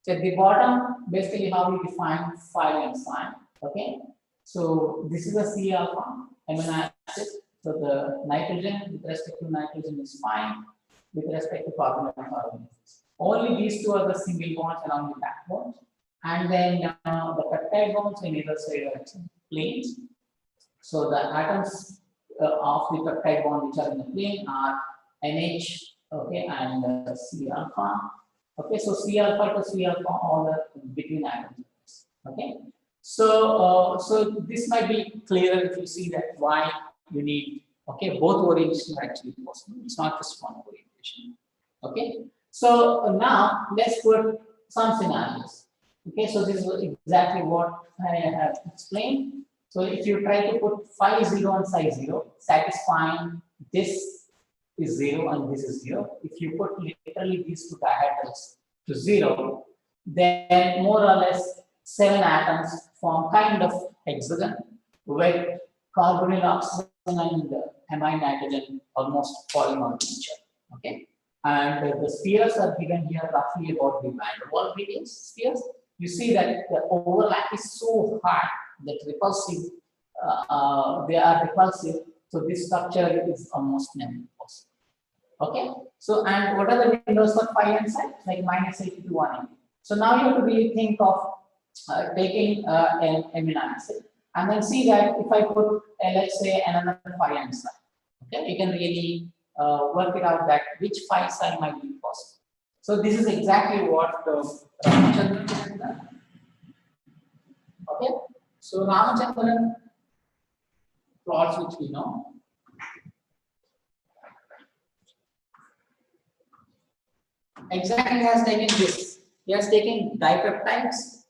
So at the bottom, basically how we define phi and psi. Okay, so this is a C alpha amino acid. So the nitrogen with respect to nitrogen is fine. With respect to carbon and carbon, only these 2 are the single bonds along the backbone, and then the peptide bonds in either side are planes. So the atoms of the peptide bond which are in the plane are NH, okay, and C alpha. Okay, so C alpha to C alpha, all the between atoms. Okay, so so this might be clearer if you see that why you need, okay, both orientations are actually possible. It's not just one orientation. Okay, so now let's put some scenarios. Okay, so this is exactly what I have explained. So if you try to put phi 0 and psi 0, satisfying this is 0 and this is 0. If you put literally these two dihedrals to 0, then more or less 7 atoms form kind of hexagon with carbonyl oxygen and amine nitrogen almost falling on each other. Okay, and the spheres are given here roughly about the van der Waals radius spheres. You see that the overlap is so high that repulsive, they are repulsive. So this structure is almost never possible. Okay, so and what are the windows for phi and psi? Like -80 to 180. So now you have to really think of taking an amino acid and then see that if I put, let's say, another phi and psi, okay, you can really work it out that which phi psi might be possible. So this is exactly what Ramachandran has done. Okay, so Ramachandran plots, which we know. Exactly has taken this. He has taken dipeptides,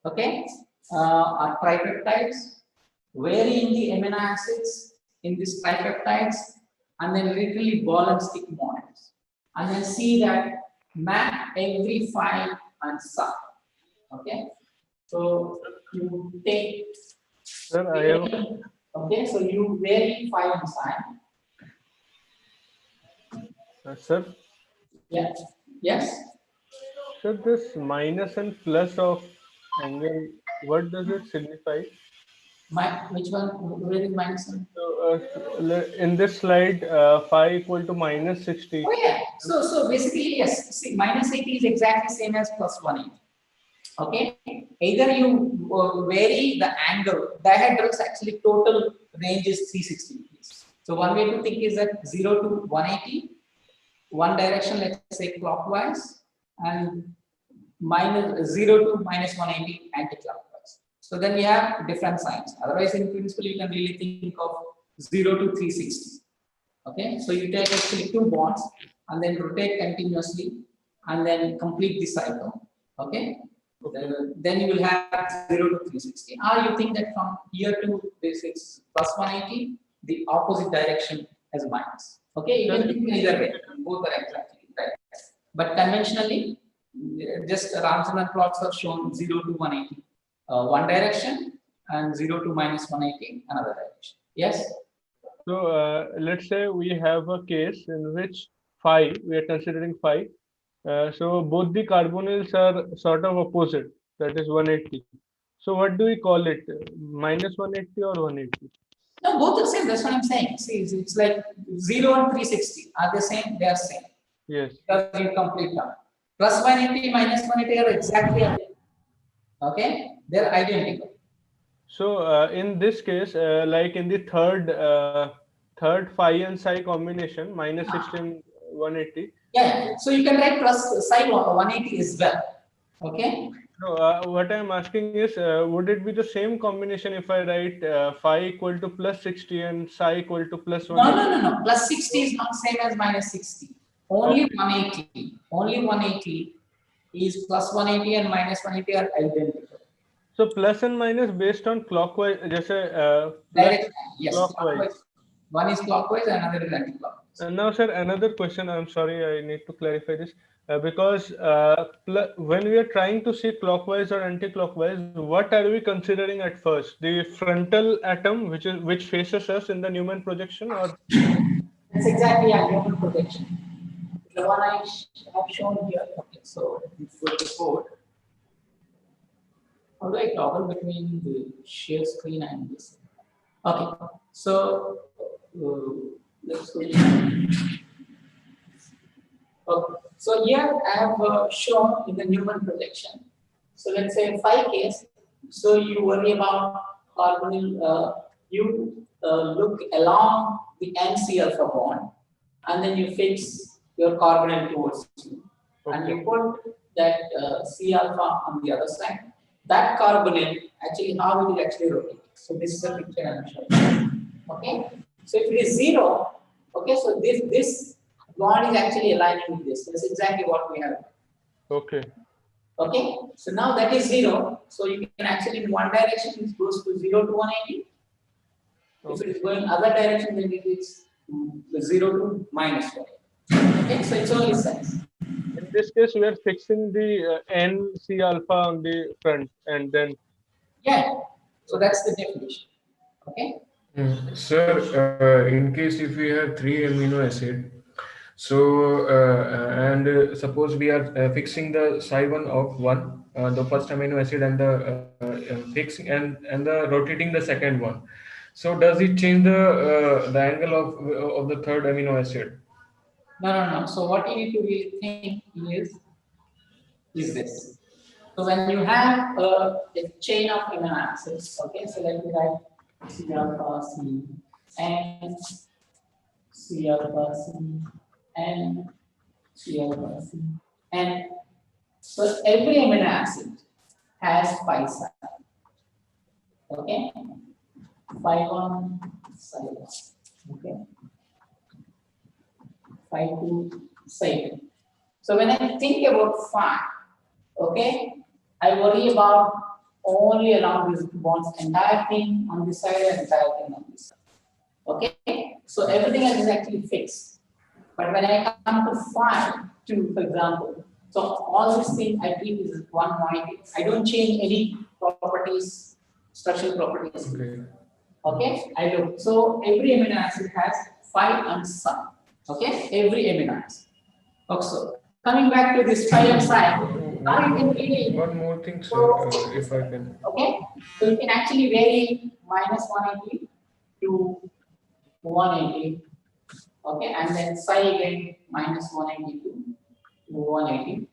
okay, or tripeptides, vary in the amino acids in these tripeptides, and then literally ball and stick models, and then see that map every phi and psi. Okay, so you take. Sir, I have. Okay, so you vary phi and psi. Sir, Yeah. Yes. sir, this minus and plus of angle, what does it signify? Which one? Where is minus one? So, in this slide, phi equal to -60. Oh yeah. So basically yes. See, -80 is exactly same as +180. Okay. Either you vary the angle. Dihedrals actually total range is 360 degrees. So one way to think is that 0 to 180, one direction, let's say clockwise, and -0 to -180 anti-clockwise. So then we have different signs. Otherwise, in principle, you can really think of 0 to 360. Okay, so you take actually two bonds and then rotate continuously and then complete the cycle. Okay, then you will have 0 to 360. Or you think that from here to this is +180, the opposite direction as minus. Okay, you can think either way. Both are exactly right. But conventionally, just Ramachandran plots are shown 0 to 180, one direction, and 0 to -180, another direction. Yes. So let's say we have a case in which phi, we are considering phi. So both the carbonyls are sort of opposite, that is 180. So what do we call it? -180 or 180? No, both are same. That's what I'm saying. See, it's like 0 and 360 are the same. They are same. Yes. Because you complete term. +180, -180 are exactly identical. Okay, they're identical. So in this case, like in the third phi and psi combination, -60 and 180. Yeah, so you can write plus psi 180 as well. Okay. No, what I'm asking is, would it be the same combination if I write phi equal to +60 and psi equal to +180? No. +60 is not same as -60. Only 180. Only 180 is +180 and -180 are identical. So plus and minus based on clockwise, just Direct, yes. clockwise. One is clockwise, another is anti-clockwise. And now, sir, another question. I'm sorry, I need to clarify this because when we are trying to see clockwise or anti-clockwise, what are we considering at first? The frontal atom, which faces us in the Newman projection, or that's exactly a Newman projection. The one I have shown here. Okay, so it's for the code. How do I toggle between the share screen and this? Okay, so let's go. Okay, so here I have shown in the Newman projection. So let's say 5 case. So you worry about carbonyl. You look along the NC alpha bond, and then you fix your carbonyl towards you, and you put that C alpha on the other side. That carbonyl, actually how it is actually rotating. So this is a picture I'm showing. Okay, so if it is 0, okay, so this bond is actually aligning with this. That's exactly what we have. Okay. Okay, so now that is 0. So you can actually in one direction it goes to 0 to 180. If it is going other direction, then it is 0 to minus 180. Okay, so it's only sense. In this case, we are fixing the N C alpha on the front, and then Yeah, so that's the definition. Okay. Sir, in case if we have 3 amino acid, so and suppose we are fixing the psi 1 of 1, the first amino acid, and the fixing and the rotating the second one. So does it change the angle of the third amino acid? No. So what you need to really think is this. So when you have a chain of amino acids, okay, so let me write C alpha C and C alpha C and C alpha C, and so every amino acid has phi side. Okay, phi 1, psi 1. Okay, phi 2, psi 2. So when I think about phi, okay, I worry about only along these bonds, entire thing on this side and entire thing on this side. Okay, so everything else is actually fixed. But when I come to phi 2, for example, so all this thing I keep is one point. I don't change any properties, structural properties. Okay. Okay, I look. So every amino acid has phi and psi. Okay, every amino acid. Okay, so coming back to this phi and psi, now you can really. One more thing, sir, if I can. Okay, so you can actually vary minus 180 to 180. Okay, and then psi again minus 180 to 180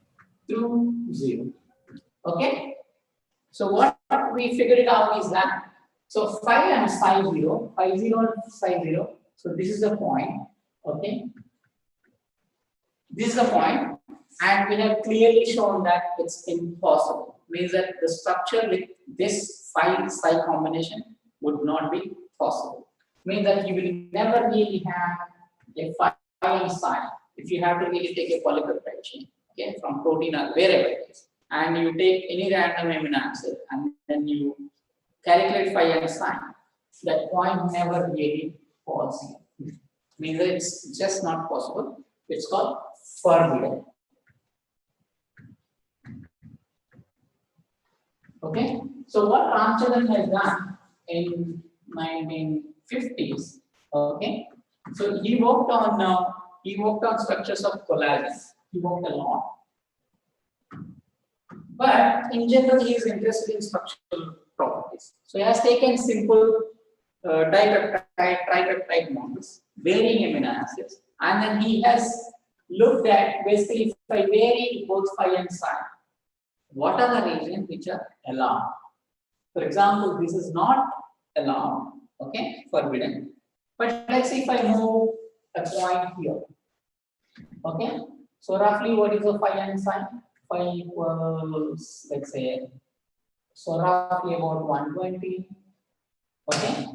to 0. Okay, so what we figured it out is that so phi and psi 0, phi 0 and psi 0. So this is the point. Okay, this is the point, and we have clearly shown that it's impossible. Means that the structure with this phi psi combination would not be possible. Means that you will never really have a phi and psi if you have to really take a polypeptide chain, okay, from protein or wherever it is, and you take any random amino acid and then you calculate phi and psi. That point never really falls here. Means that it's just not possible. It's called forbidden. Okay, so what Ramachandran has done in 1950s, okay, so he worked on structures of collagen. He worked a lot, but in general he is interested in structural properties. So he has taken simple dipeptide, tripeptide models, varying amino acids, and then he has looked at basically if I vary both phi and psi, what are the regions which are allowed? For example, this is not allowed, okay, forbidden. But let's see if I move a point here. Okay, so roughly what is the phi and psi? Phi equals, let's say, so roughly about 120. Okay,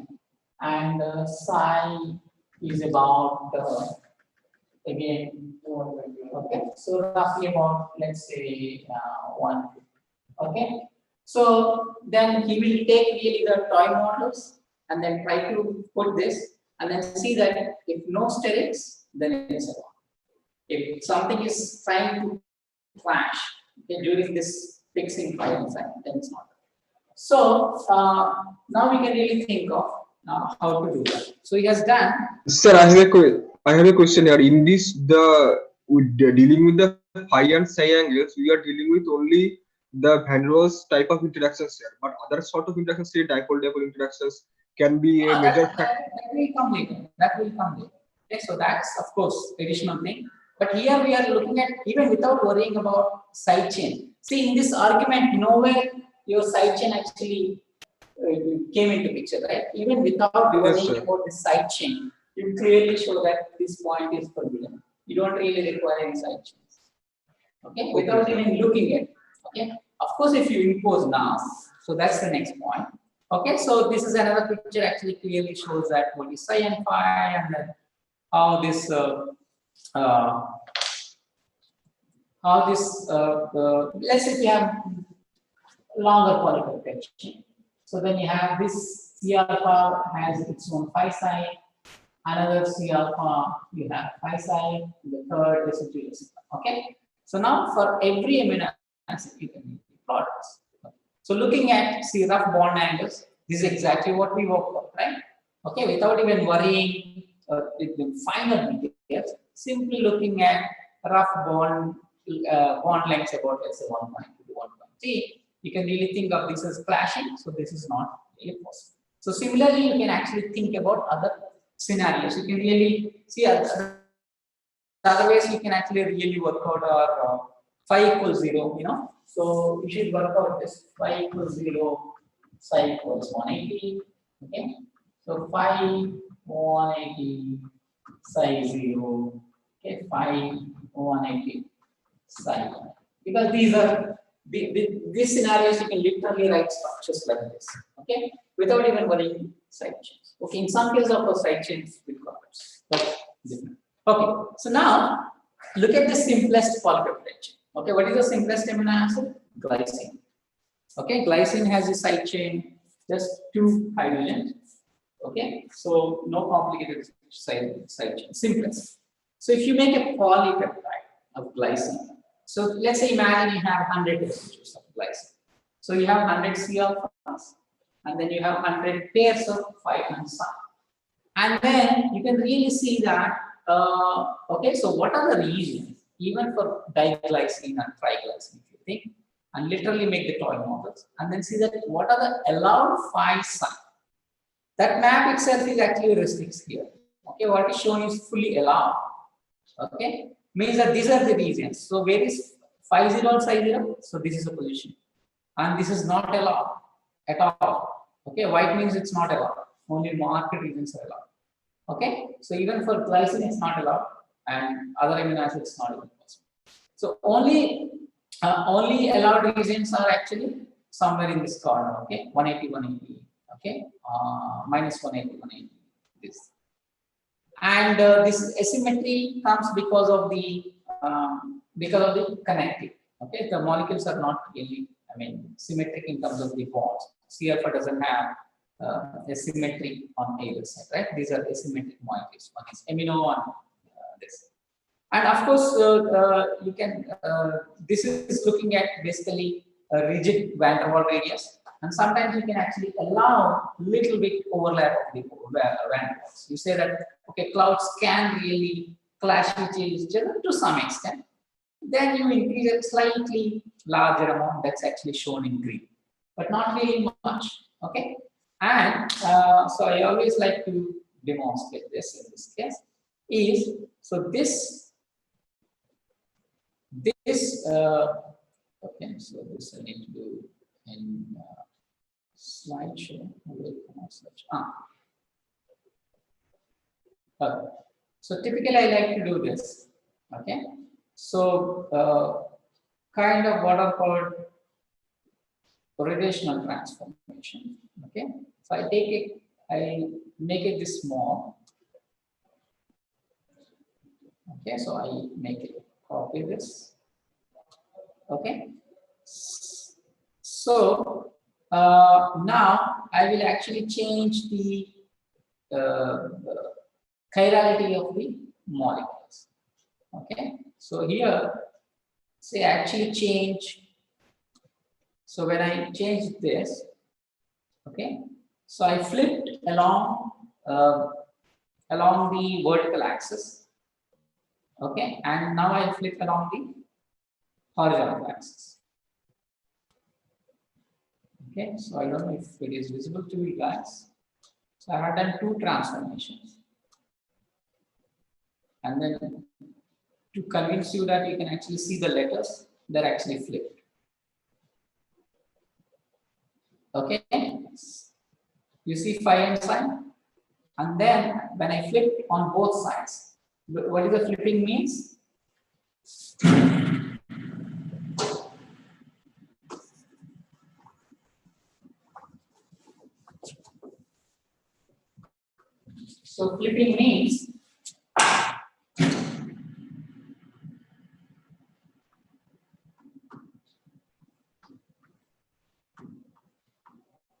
and psi is about again, okay, so roughly about, let's say 1. Okay, so then he will take really the toy models and then try to put this and then see that if no sterics, then it's allowed. If something is trying to clash, okay, during this fixing phi and psi, then it's not. So now we can really think of how to do that. So he has done. Sir, I have a question here. In this, dealing with the phi and psi angles, we are dealing with only the van der Waals type of interactions here. But other sort of interactions, say dipole-dipole interactions, can be a major factor. That will come later. That will come later. Okay, so that's of course additional thing. But here we are looking at even without worrying about side chain. See, in this argument, nowhere your side chain actually came into picture, right? Even without worrying about the side chain, you clearly show that this point is forbidden. You don't really require any side chains. Okay, without even looking at it. Okay, of course, if you impose now, so that's the next point. Okay, so this is another picture actually clearly shows that what is psi and phi, and then how this uh, let's say we have longer polypeptide chain. So then you have this C alpha has its own phi side, another C alpha you have phi side, the third residual, etc. Okay. So now for every amino acid you can plot this. So looking at see rough bond angles, this is exactly what we work for, right? Okay, without even worrying with the finer details, simply looking at rough bond lengths about let's say 1.2 to 1.3, you can really think of this as clashing. So this is not really possible. So similarly, you can actually think about other scenarios. You can really see other ways you can actually really work out our phi equals 0, you know. So we should work out this phi equals 0, psi equals 180. Okay. So phi 180, psi 0. Okay, phi 180, psi 1. Because these are these scenarios you can literally write structures like this. Okay, without even worrying side chains. Okay, in some cases of side chains will collapse. That's different. Okay, so now look at the simplest polypeptide chain. Okay, what is the simplest amino acid? Glycine. Okay, glycine has a side chain, just 2 hydrogens. Okay, so no complicated side chain, simplest. So if you make a polypeptide of glycine, so let's say imagine you have 100 residues of glycine. So you have 100 C alphas, and then you have 100 pairs of phi and psi. And then you can really see that, okay, so what are the regions, even for diglycine and triglycine, if you think, and literally make the toy models, and then see that what are the allowed phi psi. That map itself is actually restricts here. Okay, what is shown is fully allowed. Okay, means that these are the regions. So where is phi 0 and psi 0? So this is a position, and this is not allowed at all. Okay, white means it's not allowed. Only marked regions are allowed. Okay, so even for glycine it's not allowed, and other amino acids not even possible. So only allowed regions are actually somewhere in this corner. Okay, 180, 180. Okay, minus 180, 180. This. And this asymmetry comes because of the connective. Okay, the molecules are not really, I mean, symmetric in terms of the bonds. C alpha doesn't have asymmetry on either side, right? These are asymmetric molecules. One is amino and this. And of course, you can. This is looking at basically a rigid van der Waals radius. And sometimes you can actually allow little bit overlap of the van der Waals. You say that, okay, clouds can really clash with each other to some extent. Then you increase a slightly larger amount that's actually shown in green, but not really much. Okay, and so I always like to demonstrate this in this case. Is so this okay, so this I need to do in slideshow. Okay. So typically I like to do this. Okay, so kind of what are called rotational transformation. Okay, so I take it, I make it this small. Okay, so I make it copy this. Okay, so now I will actually change the chirality of the molecules. Okay, so here, say actually change. So when I change this, okay, so I flipped along along the vertical axis. Okay, and now I flip along the horizontal axis. Okay, so I don't know if it is visible to you guys. So I have done 2 transformations. And then to convince you that you can actually see the letters, they're actually flipped. Okay, you see phi and psi, and then when I flip on both sides, what is the flipping means? So flipping means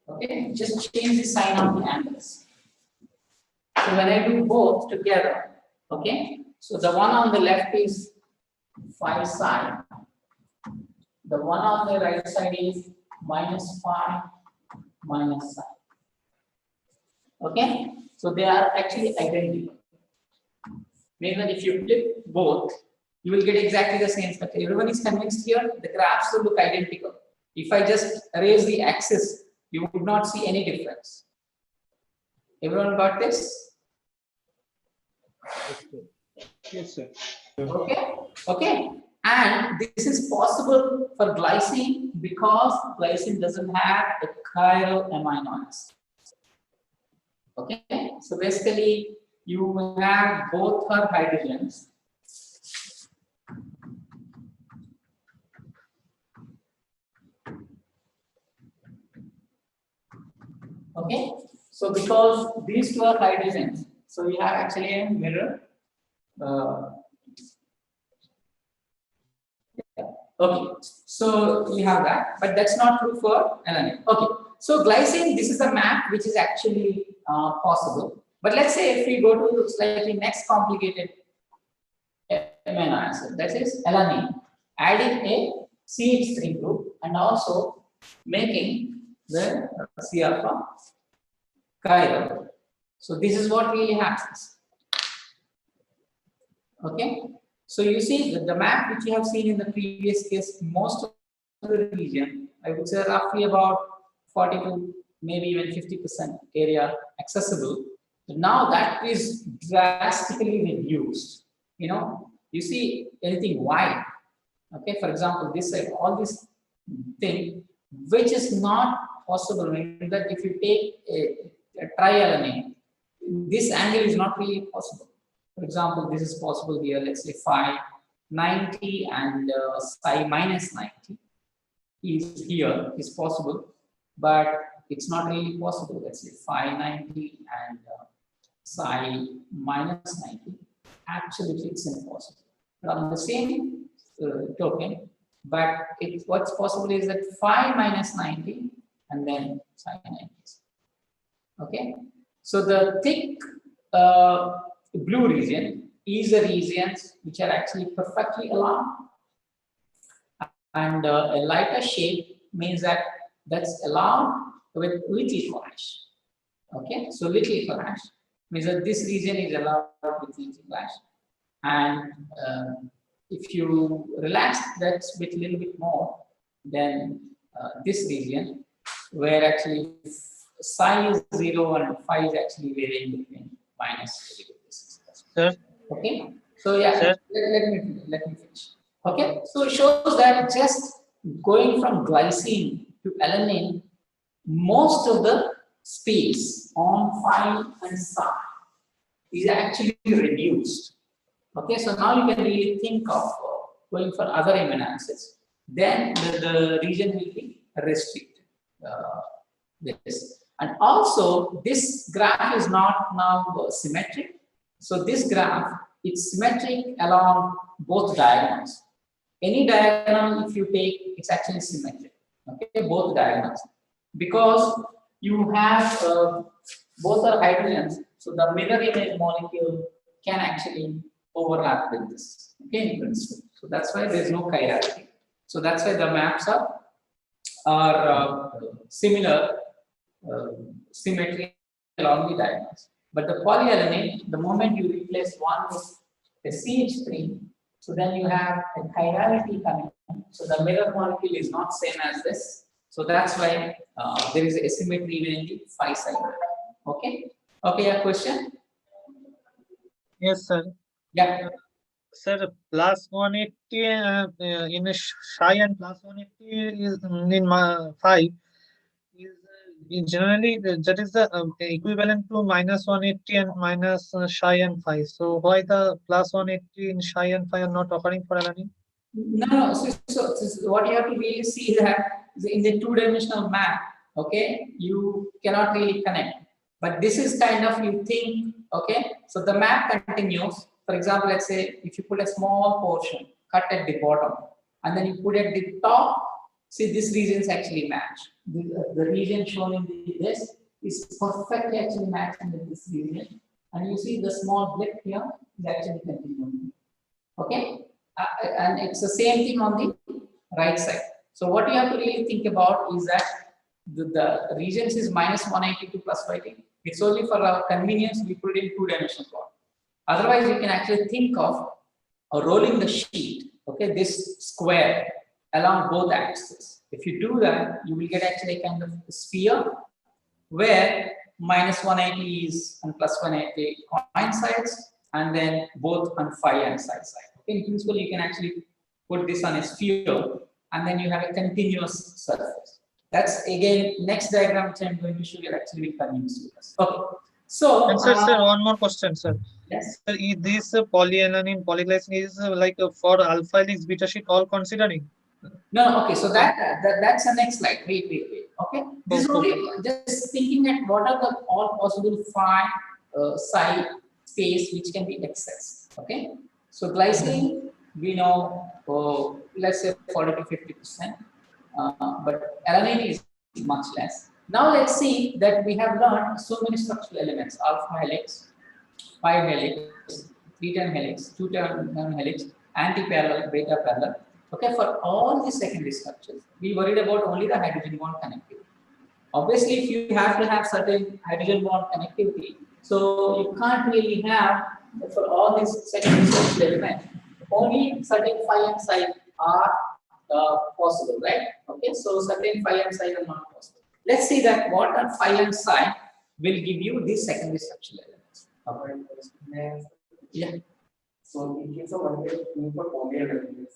okay, just change the sign of the angles. So when I do both together, okay, so the one on the left is phi psi, the one on the right side is minus phi minus psi. Okay, so they are actually identical. Meaning that if you flip both, you will get exactly the same structure. Everyone is convinced here, the graphs will look identical. If I just erase the axis, you would not see any difference. Everyone got this? Yes, sir. Okay, okay. And this is possible for glycine because glycine doesn't have a chiral amino acid. Okay, so basically you have both her hydrogens. Okay, so because these two are hydrogens, so we have actually a mirror. Okay, so we have that, but that's not true for alanine. Okay, so glycine, this is a map which is actually possible. But let's say if we go to slightly next complicated amino acid, that is alanine, adding a CH3 group and also making the C alpha chiral. So this is what really happens. Okay. So you see the map which you have seen in the previous case, most of the region, I would say roughly about 40 to maybe even 50% area accessible. So now that is drastically reduced. You know, you see anything wide. Okay, for example, this side, all this thing, which is not possible. Meaning that if you take a trialanine, this angle is not really possible. For example, this is possible here, let's say phi 90 and psi minus 90 is here, is possible, but it's not really possible. Let's say phi 90 and psi minus 90, absolutely it's impossible. But on the same token, but what's possible is that phi minus 90 and then psi 90. Okay, so the thick blue region is the regions which are actually perfectly aligned, and a lighter shade means that that's allowed with little flash. Okay, so little flash means that this region is allowed with little flash, and if you relax that with a little bit more, then this region where actually psi is 0 and phi is actually varying between minus 0. Sir, Okay, so yeah, Sir? let me finish. Okay, so it shows that just going from glycine to alanine, most of the space on phi and psi is actually reduced. Okay, so now you can really think of going for other amino acids. Then the region will be restricted. This. And also, this graph is not now symmetric. So this graph is symmetric along both diagonals. Any diagonal, if you take, it's actually symmetric. Okay, both diagonals, because you have both are hydrogens. So the mirror image molecule can actually overlap with this. Okay, in principle. So that's why there is no chirality. So that's why the maps are similar. Symmetry along the diagonals. But the polyalanine, the moment you replace one with a CH3, so then you have a chirality coming in. So the mirror molecule is not same as this. So that's why there is asymmetry even in the phi side. Okay? Okay, a question? yes, sir. Yeah. Sir, plus 180 in a psi and plus 180 is in my 5 is generally that is the equivalent to minus 180 and minus psi and phi. So why the plus 180 in psi and phi are not occurring for alanine? No. So what you have to really see that in the two-dimensional map, okay, you cannot really connect. But this is kind of, you think Okay, so the map continues. For example, let's say if you put a small portion, cut at the bottom, and then you put at the top, see these regions actually match. The region shown in this is perfectly actually matching with this region. And you see the small blip here is actually continuing. Okay, and it's the same thing on the right side. So what you have to really think about is that the regions is minus 180 to plus 580. It's only for our convenience we put it in two-dimensional plot. Otherwise, you can actually think of rolling the sheet, okay, this square along both axes. If you do that, you will get actually a kind of sphere where minus 180 is and plus 180 coincides, and then both on phi and psi side. Okay, in principle, you can actually put this on a sphere, and then you have a continuous surface. That's again next diagram which I'm going to show you actually will convince you. Okay, so And sir, one more question, sir. yes. Sir, is this polyalanine polyglycine is like for alpha helix beta sheet all considering? No, okay, so that's the next slide. Wait. Okay, this is only just thinking at what are the all possible phi psi space which can be accessed. Okay, so glycine we know, let's say 40 to 50%, but alanine is much less. Now let's see that we have learned so many structural elements: alpha helix, pi helix, 3-10 helix, 2-10 helix, anti-parallel, beta parallel. Okay, for all these secondary structures, we worried about only the hydrogen bond connectivity. Obviously, if you have to have certain hydrogen bond connectivity, so you can't really have for all these secondary structural elements, only certain phi and psi are possible, right? Okay, so certain phi and psi are not possible. Let's see that what are phi and psi will give you these secondary structural elements. Okay. Yeah. So in case of one way, you for polyamorous.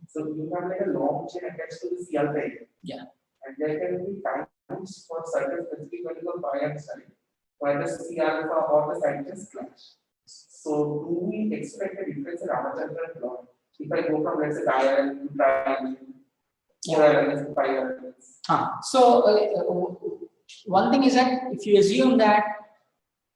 So you have like a long chain attached to the C alpha. Yeah. And there can be times for certain specific values of pi and psi, where the C alpha or the side chains clash. So do we expect a difference in Ramachandran plot? If I go from let's say diagonal to triangle, to pi. So one thing is that if you assume that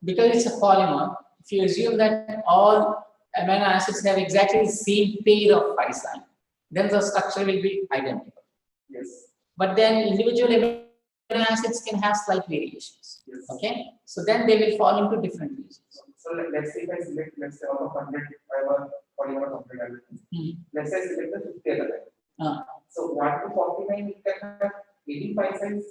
because it's a polymer, if you assume that all amino acids have exactly the same pair of pi sign, then the structure will be identical. Yes. But then individual amino acids can have slight variations. Yes. Okay, so then they will fall into different regions. So let's say if I select let's say out of 100 I have polymer 100 elements. Let's say I select the 50 element. So 1 to 49 it can have 85 signs.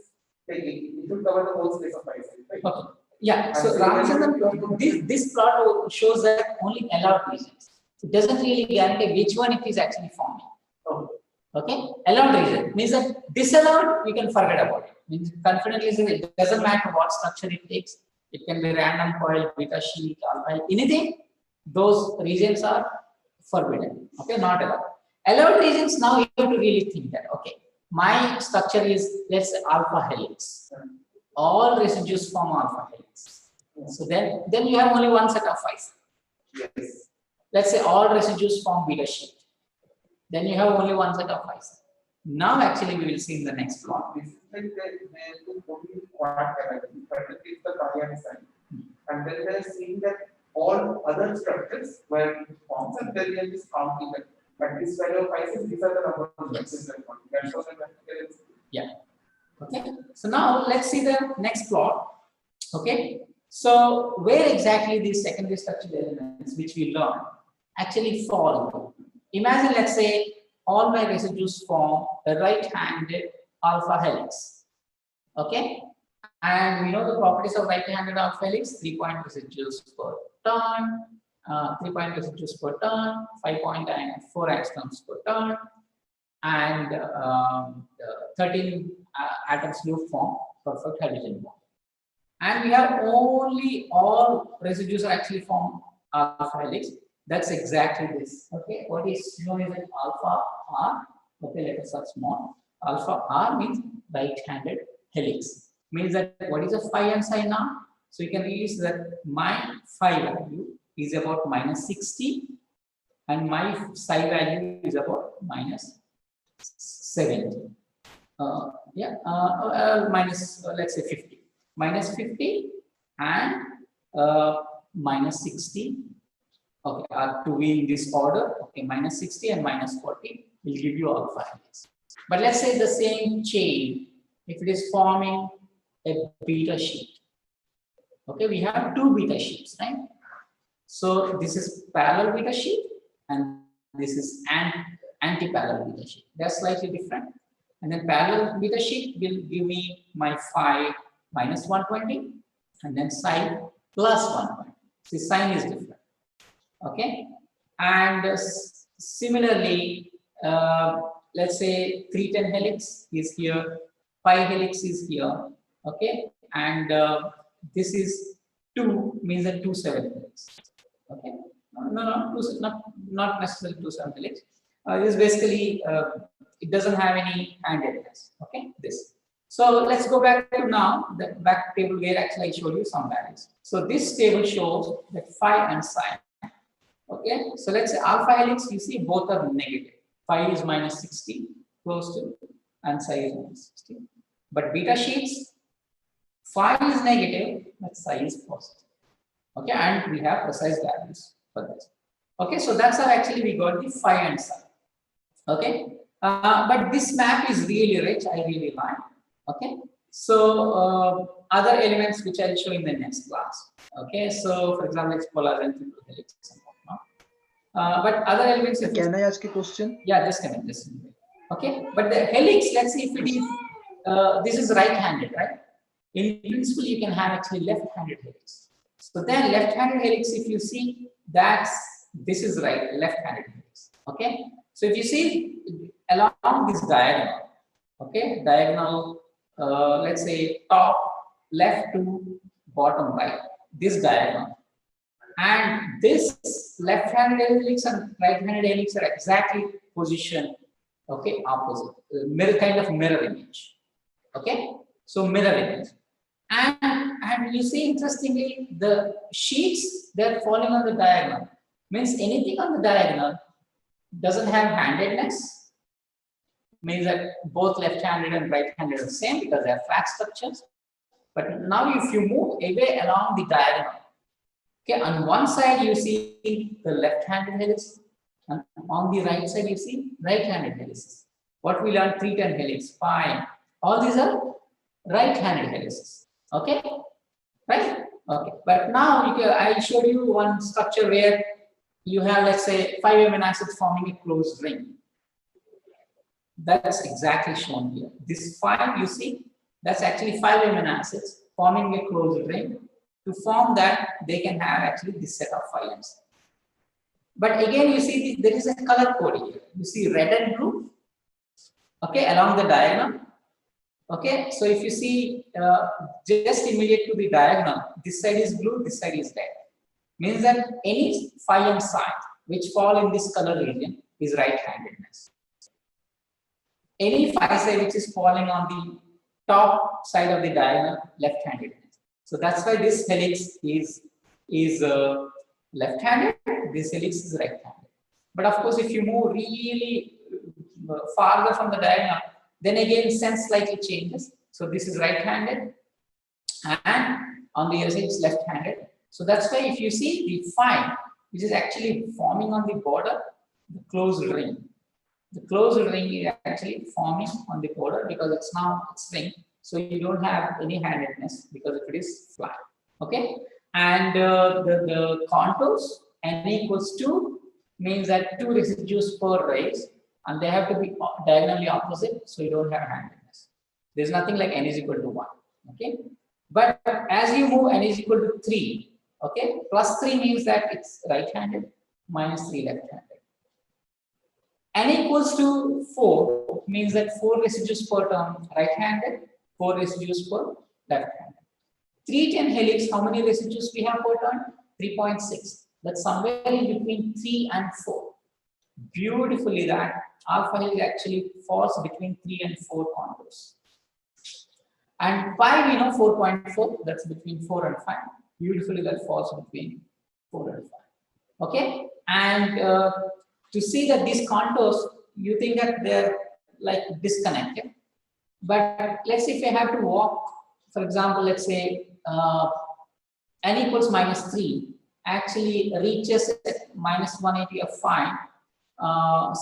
It will cover the whole space of 5 signs, right? Okay. Yeah, so Ramachandran, this plot shows that only allowed regions. It doesn't really guarantee which one it is actually forming. Okay, allowed region means that disallowed, you can forget about it. Means confidently it doesn't matter what structure it takes. It can be random coil, beta sheet, alpha, anything. Those regions are forbidden. Okay, not allowed. Allowed regions, now you have to really think that. Okay, my structure is let's say alpha helix. All residues form alpha helix. So then you have only one set of phis. Yes. Let's say all residues form beta sheet. Then you have only one set of phis. Now actually we will see in the next plot. This is like they only quad chemistry, but it is the pi and psi. And then they are seeing that all other structures where it forms and then they are just counting that. But this value of phis, these are the number of structures that form. That's what Yeah. Okay, so now let's see the next plot. Okay, so where exactly these secondary structural elements which we learned actually fall into? Imagine, let's say, all my residues form a right-handed alpha helix. Okay, and we know the properties of right-handed alpha helix: 3-point residues per turn, 3-point residues per turn, 5-point and 4 angstroms per turn, and 13 atoms will form perfect hydrogen bond. And we have only all residues are actually form alpha helix. That's exactly this. Okay, what is known as alpha R. Okay, let us start small. Alpha R means right-handed helix. Means that what is a phi and psi now? So you can really see that my phi value is about -60, and my psi value is about -70. Minus let's say 50, -50, and minus 60. Okay, to be in this order. Okay, minus 60 and minus 40 will give you alpha helix. But let's say the same chain, if it is forming a beta sheet. Okay, we have two beta sheets, right? So this is parallel beta sheet and this is anti-parallel beta sheet. They're slightly different. And then parallel beta sheet will give me my phi minus 120 and then psi plus 120. See, sign is different. Okay, and similarly, let's say 310 helix is here, pi helix is here. Okay, and this is 2 means that 27 helix. Okay, not necessarily 27 helix. This basically it doesn't have any handedness. Okay, this. So let's go back to now the back table where actually I showed you some values. So this table shows that phi and psi. Okay, so let's say alpha helix, you see both are negative. Phi is minus 60, close to, and psi is minus 60. But beta sheets, phi is negative, but psi is positive. Okay, and we have precise values for this. Okay, so that's how actually we got the phi and psi. Okay, but this map is really rich, I really like. Okay, so other elements which I'll show in the next class. Okay, so for example, it's polar and triple helix. But other elements. Can I ask a question? Yeah, just a minute. Okay, but the helix, let's see if it is, this is right-handed, right? In principle, you can have actually left-handed helix. So then left-handed helix, if you see, this is right, left-handed helix. Okay, so if you see along this diagonal, okay, diagonal, let's say top left to bottom right, this diagonal. And this left-handed helix and right-handed helix are exactly positioned, okay, opposite, mirror kind of mirror image, okay. So mirror image, and you see interestingly the sheets they're falling on the diagonal means anything on the diagonal doesn't have handedness, means that both left-handed and right-handed are the same because they are flat structures. But now if you move away along the diagonal. Okay, on one side you see the left-handed helix, and on the right side you see right-handed helices. What we learned 310 helix, pi, all these are right-handed helices. Okay, right? Okay, but now I showed you one structure where you have, let's say, 5 amino acids forming a closed ring. That's exactly shown here. This 5 you see, that's actually 5 amino acids forming a closed ring. To form that, they can have actually this set of files. But again, you see there is a color code here. You see red and blue, okay, along the diagonal. Okay, so if you see just immediate to the diagonal, this side is blue, this side is red. Means that any phi and psi which fall in this color region is right-handedness. Any phi psi which is falling on the top side of the diagonal, left-handedness. So that's why this helix is left-handed, this helix is right-handed. But of course, if you move really farther from the diagonal, then again sense slightly changes. So this is right-handed, and on the other side it's left-handed. So that's why if you see the phi, which is actually forming on the border, the closed ring. The closed ring is actually forming on the border because it's ring. So you don't have any handedness because if it is flat. Okay, and the contours n equals 2 means that 2 residues per rays, and they have to be diagonally opposite, so you don't have handedness. There's nothing like n is equal to 1. Okay, but as you move n is equal to 3, okay, plus 3 means that it's right-handed, minus 3 left-handed. N equals to 4 means that 4 residues per term right-handed, 4 residues per left-handed. 310 helix, how many residues we have per turn? 3.6. That's somewhere in between 3 and 4. Beautifully that alpha helix actually falls between 3 and 4 contours. And pi we know 4.4, that's between 4 and 5. Beautifully that falls between 4 and 5. Okay, and to see that these contours, you think that they're like disconnected. But let's say if I have to walk, for example, let's say n equals minus 3, actually reaches minus 180 of phi,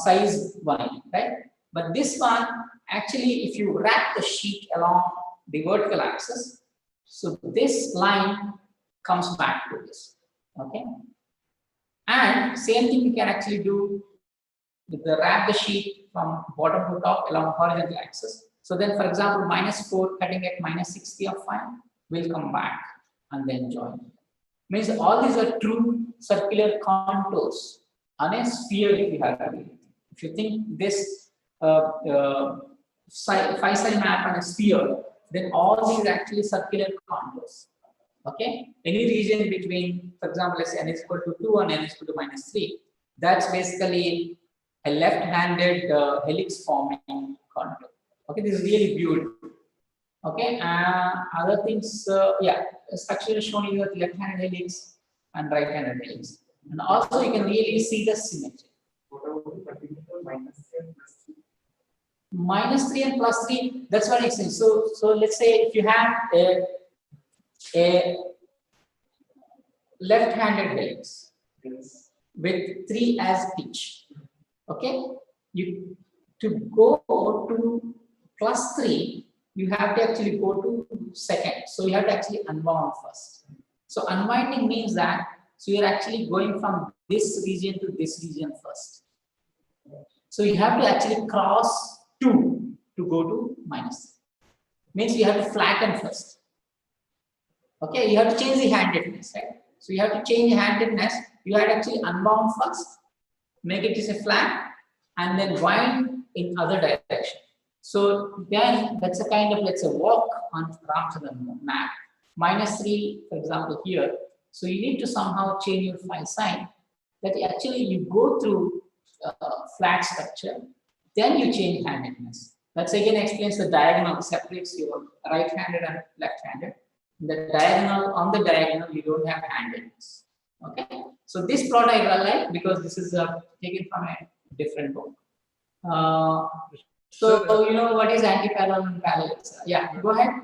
size 180, right? But this one, actually, if you wrap the sheet along the vertical axis, so this line comes back to this, okay? And same thing you can actually do with the wrap the sheet from bottom to top along horizontal axis. So then, for example, minus 4 cutting at minus 60 of phi will come back and then join. Means all these are true circular contours on a sphere if you have to. If you think this phi psi map on a sphere, then all these actually circular contours. Okay, any region between, for example, let's say n is equal to 2 and n is equal to minus 3, that's basically a left-handed helix forming contour. Okay, this is really beautiful. Okay, other things, yeah, structure is shown in with left-handed helix and right-handed helix, and also you can really see the symmetry. What about the particular minus 3 and plus 3? Minus 3 and plus 3, that's what I'm saying. So let's say if you have a left-handed helix Yes. with 3 as pitch, okay, you to go to plus 3, you have to actually go to second. So you have to actually unbound first. So unwinding means that, so you're actually going from this region to this region first. So you have to actually cross 2 to go to minus 3. Means you have to flatten first. Okay, you have to change the handedness, right? So you have to change the handedness. You have to actually unbound first, make it as a flat, and then wind in other direction. So then that's a kind of, let's say, walk on Ramachandran map. Minus 3, for example, here. So you need to somehow change your phi sign. That actually you go through flat structure, then you change handedness. That again explains the diagonal, separates your right-handed and left-handed. The diagonal, on the diagonal, you don't have handedness. Okay, so this plot I like because this is taken from a different book. So you know what is anti-parallel and parallel? Yeah, go ahead.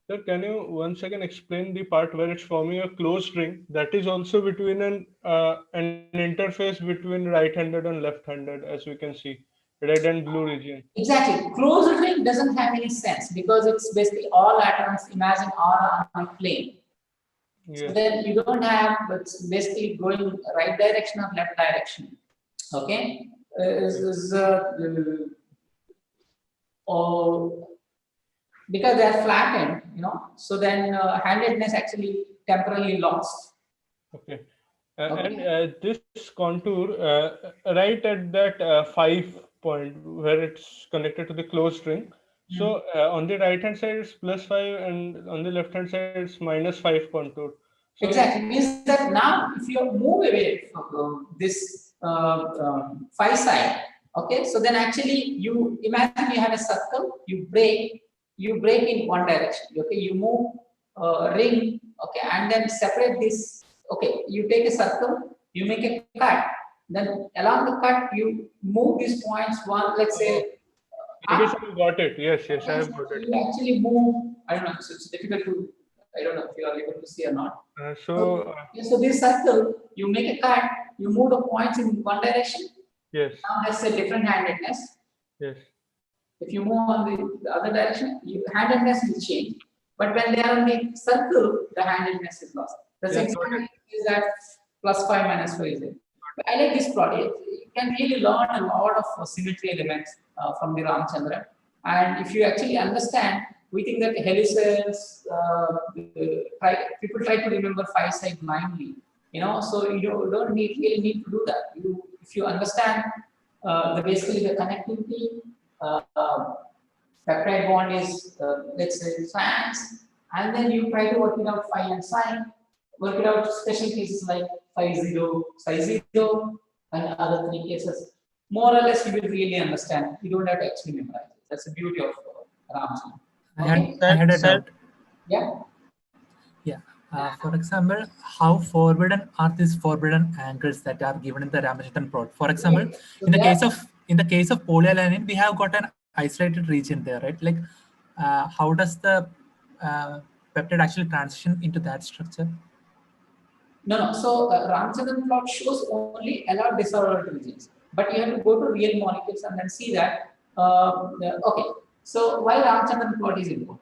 Sir, can you once again explain the part where it's forming a closed ring that is also between an interface between right-handed and left-handed, as we can see, red and blue region. Exactly. Closed ring doesn't have any sense because it's basically all atoms, imagine, are on a plane. Yes. So then you don't have, it's basically going right direction or left direction. Okay. Because they are flattened, you know, so then handedness actually temporarily lost. Okay. Okay. And this contour, right at that 5 point where it's connected to the closed ring. So on the right hand side it's +5 and on the left hand side it's -5 contour. So Exactly, means that now if you move away from this phi side, okay, so then actually you imagine you have a circle, you break in one direction, okay, you move ring, okay, and then separate this, okay, you take a circle, you make a cut, then along the cut you move these points one, let's say, I guess I got it. Yes, yes, I have got it. you actually move, I don't know, so it's difficult to, I don't know if you are able to see or not. So this circle, you make a cut, you move the points in one direction. Yes. Now let's say different handedness. Yes. If you move on the other direction, handedness will change. But when they are on the circle, the handedness is lost. The example is that +5 -5 is it. But I like this plot. You can really learn a lot of symmetry elements from the Ramachandran. And if you actually understand, we think that helices, people try to remember phi side blindly, you know, so you don't really need to do that. If you understand basically the connectivity, peptide bond is, let's say, trans, and then you try to work it out phi and psi, work it out special cases like phi 0, psi 0, and other 3 cases. More or less, you will really understand. You don't have to actually memorize it. That's the beauty of Ramachandran. I had a doubt. Yeah. Yeah. For example, how forbidden are these forbidden angles that are given in the Ramachandran plot? For example, So in the case of polyalanine, we have got an isolated region there, right? Like, how does the peptide actually transition into that structure? No. So Ramachandran plot shows only allowed disordered regions, but you have to go to real molecules and then see that. Okay. So why Ramachandran plot is important?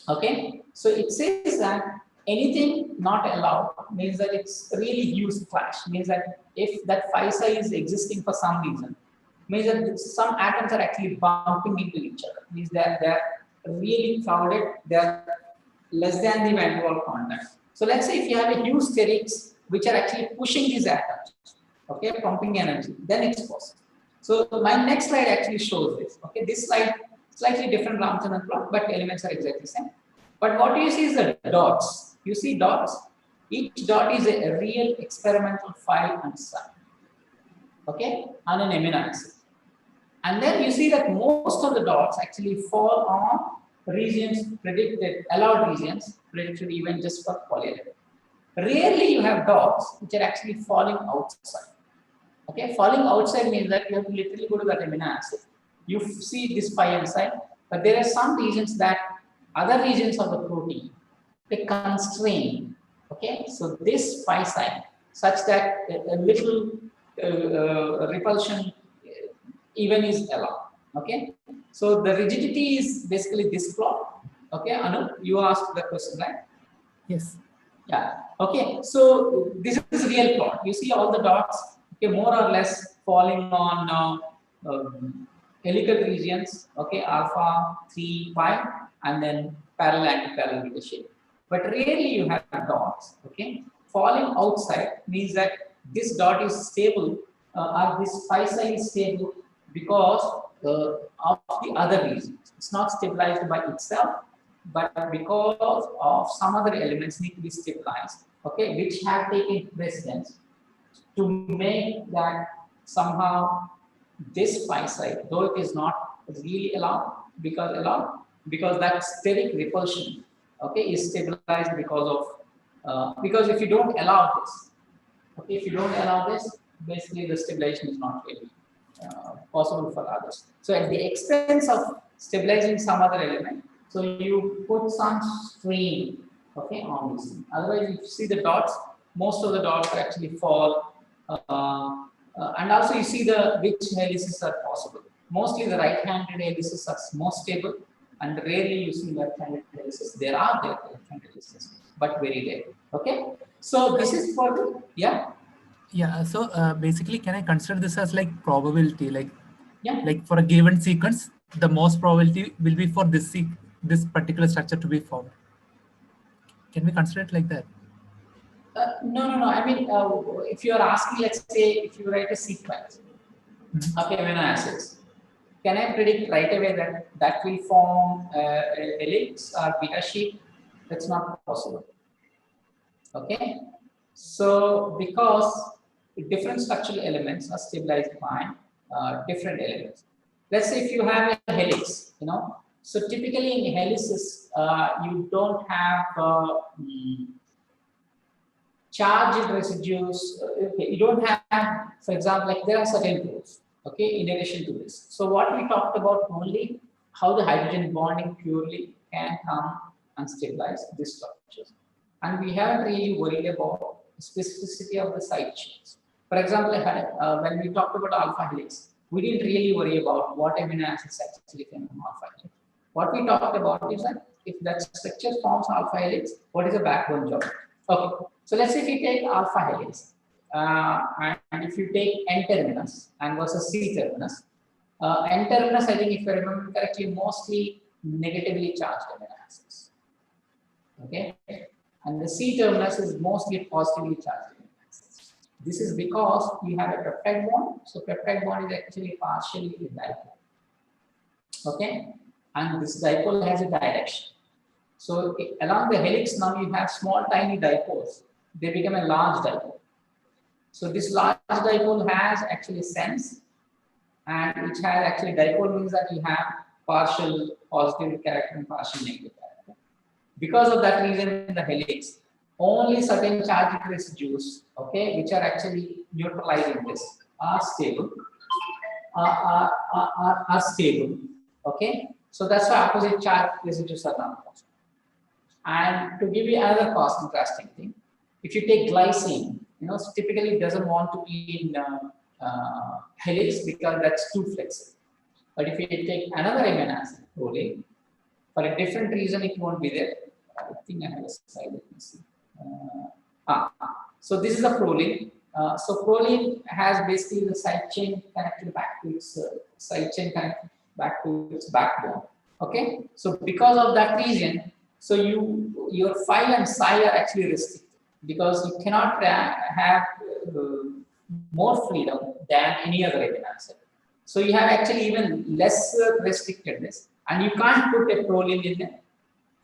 Okay. So it says that anything not allowed means that it's really huge clash. Means that if that phi psi is existing for some reason, means that some atoms are actually bumping into each other. Means that they're really crowded. They're less than the van der Waals contact. So let's say if you have a huge sterics which are actually pushing these atoms, okay, pumping energy, then it's possible. So my next slide actually shows this. Okay, this slide slightly different Ramachandran plot, but elements are exactly the same. But what you see is the dots. You see dots. Each dot is a real experimental phi and psi. Okay, on an amino acid. And then you see that most of the dots actually fall on regions predicted, allowed regions predicted even just for polyethylene. Rarely you have dots which are actually falling outside. Okay, falling outside means that you have to literally go to that amino acid. You see this phi and psi, but there are some regions that other regions of the protein they constrain. Okay, so this phi psi such that a little repulsion even is allowed. Okay, so the rigidity is basically this plot. Okay, Anu, you asked the question, right? Yes. Yeah. Okay, so this is real plot. You see all the dots, okay, more or less falling on helical regions. Okay, alpha 3 pi, and then parallel anti-parallel with the shape. But rarely you have dots. Okay, falling outside means that this dot is stable, or this phi psi is stable because of the other reasons. It's not stabilized by itself, but because of some other elements need to be stabilized, okay, which have taken precedence to make that somehow this phi psi, though it is not really allowed, because that steric repulsion, okay, is stabilized because if you don't allow this, okay, if you don't allow this, basically the stabilization is not really possible for others. So at the expense of stabilizing some other element, so you put some strain, okay, on this. Otherwise, if you see the dots, most of the dots actually fall, and also you see the which helices are possible. Mostly the right-handed helices are most stable, and rarely you see left-handed helices. There are left-handed helices, but very rare. Okay, so this is for the Yeah. So basically, can I consider this as like probability, yeah. like for a given sequence, the most probability will be for this particular structure to be formed. Can we consider it like that? No. I mean, if you are asking, let's say, if you write a sequence of amino acids, can I predict right away that that will form a helix or beta sheet? That's not possible. Okay, so because different structural elements are stabilized by different elements. Let's say if you have a helix, so typically in helices you don't have charged residues. Okay, you don't have, for example, like there are certain rules. Okay, in addition to this. So what we talked about only how the hydrogen bonding purely can come and stabilize these structures, and we haven't really worried about the specificity of the side chains. For example, when we talked about alpha helix, we didn't really worry about what amino acids actually came from alpha helix. What we talked about is that if that structure forms alpha helix, what is the backbone job? Okay, so let's say if you take alpha helix, and if you take N terminus and versus C terminus, N terminus, I think if I remember correctly, mostly negatively charged amino acids. Okay, and the C terminus is mostly positively charged amino acids. This is because we have a peptide bond, so peptide bond is actually partially a dipole. Okay, and this dipole has a direction. So along the helix now you have small tiny dipoles. They become a large dipole. So this large dipole has actually sense, and which has actually dipole means that you have partial positive character and partial negative character. Because of that reason in the helix, only certain charged residues, okay, which are actually neutralizing this, are stable. Are stable. Okay, so that's why opposite charge residues are not possible. And to give you another contrasting thing, If you take glycine, typically it doesn't want to be in helix because that's too flexible. But if you take another amino acid, proline, for a different reason it won't be there. I think I have a slide. Let me see. So this is a proline. So proline has basically the side chain connected back to its back to its backbone. Okay. So because of that reason, so your phi and psi are actually restricted because you cannot have more freedom than any other amino acid. So you have actually even less restrictedness, and you can't put a proline in a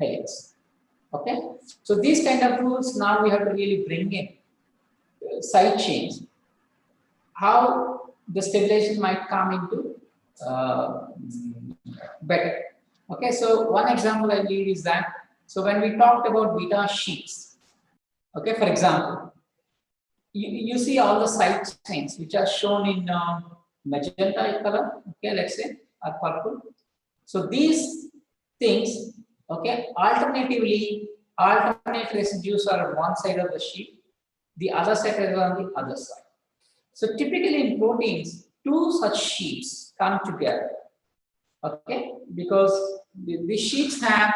helix. Okay, so these kind of rules now we have to really bring in side chains. How the stabilization might come into better. Okay, so one example I give is that, so when we talked about beta sheets, okay, for example, you see all the side chains which are shown in magenta color, okay, let's say, or purple. So these things, okay, alternatively, alternate residues are on one side of the sheet, the other side is on the other side. So typically in proteins, two such sheets come together, okay, because the sheets have,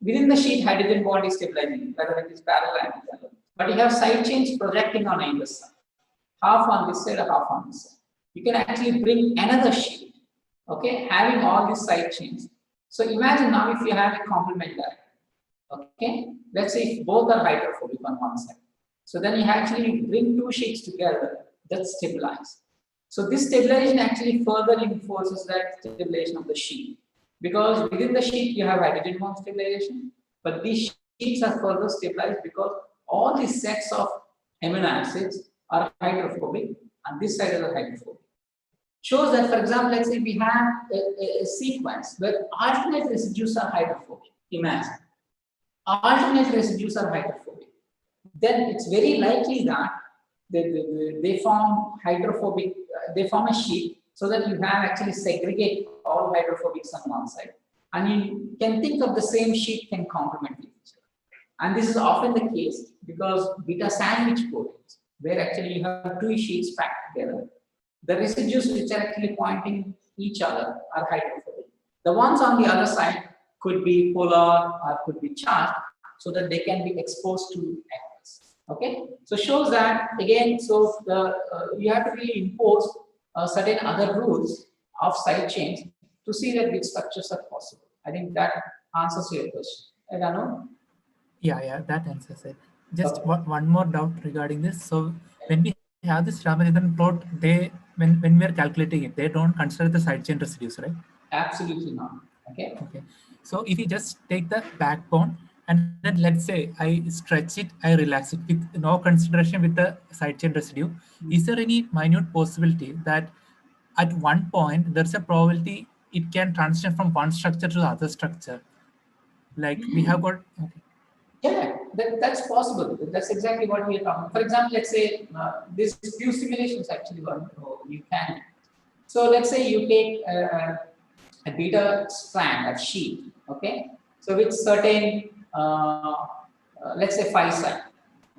within the sheet, hydrogen bond is stabilizing, whether it is parallel and parallel. But you have side chains projecting on either side, half on this side, half on this side. You can actually bring another sheet, okay, having all these side chains. So imagine now if you have a complementary, okay, let's say if both are hydrophobic on one side. So then you actually bring two sheets together that stabilize. So this stabilization actually further enforces that stabilization of the sheet, because within the sheet you have hydrogen bond stabilization, but these sheets are further stabilized because all these sets of amino acids are hydrophobic and this side is hydrophobic. Shows that, for example, let's say we have a sequence where alternate residues are hydrophobic. Imagine alternate residues are hydrophobic. Then it's very likely that they form hydrophobic. They form a sheet so that you have actually segregate all hydrophobics on one side, and you can think of the same sheet can complement each other. And this is often the case because beta sandwich proteins, where actually you have two sheets packed together, the residues which are actually pointing each other are hydrophobic. The ones on the other side could be polar or could be charged so that they can be exposed to angles. Okay, so shows that again. So you have to really impose certain other rules of side chains to see that which structures are possible. I think that answers your question. I don't know. Yeah, that answers it. Just Okay. one more doubt regarding this. So when we have this Ramachandran plot, when we are calculating it, they don't consider the side chain residues, right? Absolutely not. Okay. Okay. So if you just take the backbone and then let's say I stretch it, I relax it with no consideration with the side chain residue, is there any minute possibility that at one point there's a probability it can transition from one structure to the other structure? Like we have got, okay. Yeah, that's possible. That's exactly what we are talking. For example, let's say this few simulations actually one you can. So let's say you take a beta strand, a sheet, okay? So with certain, let's say phi side,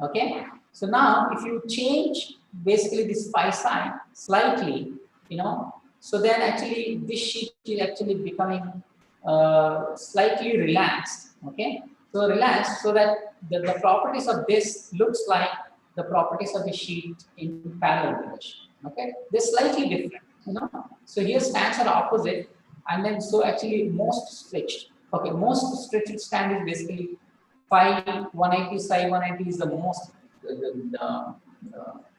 okay? So now if you change basically this phi side slightly, so then actually this sheet is actually becoming slightly relaxed, okay? So relaxed so that the properties of this looks like the properties of the sheet in parallel relation, okay? They're slightly different, So here strands are opposite, and then so actually most stretched. Okay, most stretched strand is basically phi 180, psi 180 is the most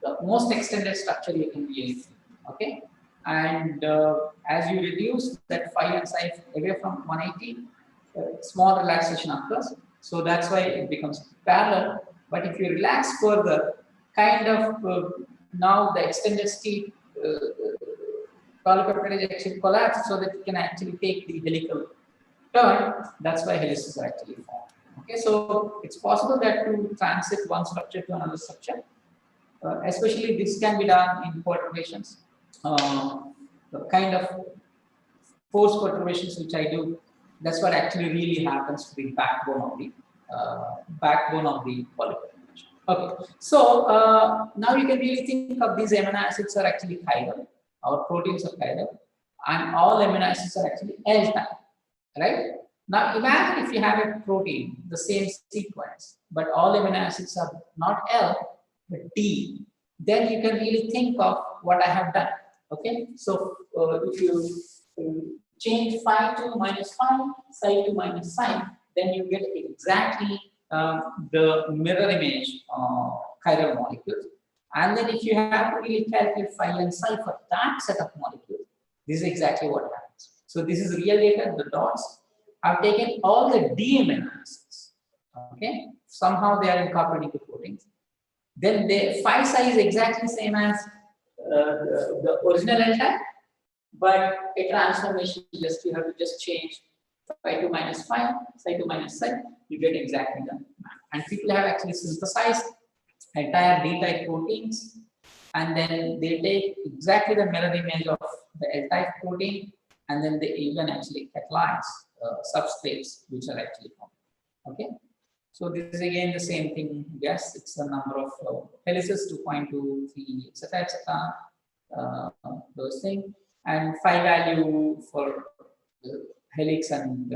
the most extended structure you can be. Okay, and as you reduce that phi and psi away from 180, small relaxation occurs. So that's why it becomes parallel. But if you relax further, kind of now the extended state polypeptide actually collapse so that it can actually take the helical turn. That's why helices are actually formed. Okay, so it's possible that to transit one structure to another structure, especially this can be done in perturbations. The kind of force perturbations which I do, that's what actually really happens to the backbone of the backbone of the polypeptide. Okay, so now you can really think of these amino acids are actually chiral, our proteins are chiral, and all amino acids are actually L type, right? Now imagine if you have a protein, the same sequence, but all amino acids are not L, but T, then you can really think of what I have done. Okay, so if you change phi to minus phi, psi to minus psi, then you get exactly the mirror image chiral molecules. And then if you have to really calculate phi and psi for that set of molecules, this is exactly what happens. So this is real data. The dots have taken all the D amino acids. Okay, somehow they are incorporating the proteins. Then the phi psi is exactly same as the original L type, but a transformation just you have to just change phi to minus phi, psi to minus psi, you get exactly the map. And people have actually synthesized entire D type proteins, and then they take exactly the mirror image of the L type protein, and then they even actually catalyze substrates which are actually formed. Okay. So this is again the same thing. Yes, it's the number of helices, 2.2, 3, etc., etc. Those things, and phi value for the helix and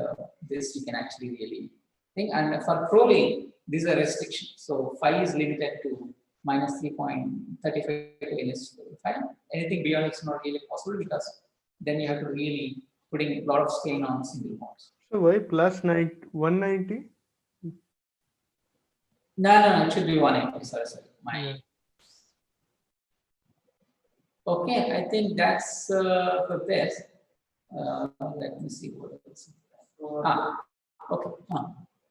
this you can actually really think. And for proline, these are restrictions. So phi is limited to minus 3.35 to NS5. Anything beyond it's not really possible because then you have to really putting a lot of strain on single bonds. So why plus 190? No, it should be 180. Sorry. Okay, I think that's for this. Let me see what else. Okay.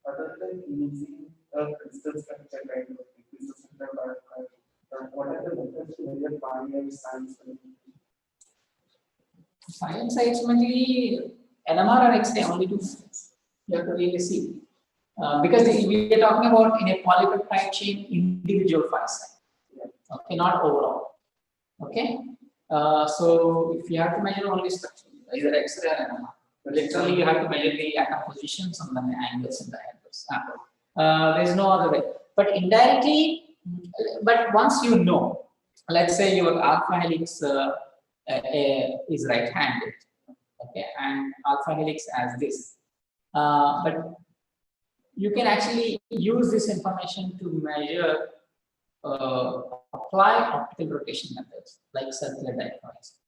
Other than using a crystal structure kind of crystal structure, what are the methods to measure binary science? Science sites mainly NMR and X-ray only two methods. You have to really see. Because we are talking about in a polypeptide chain individual phi site. Okay, not overall. Okay. So if you have to measure only structure, either X-ray or NMR, literally you have to measure the atom positions and then the angles and the angles. There is no other way. But indirectly, but once you know, let's say your alpha helix is right-handed, okay, and alpha helix as this, but you can actually use this information to measure, apply optical rotation methods like circular dichroism.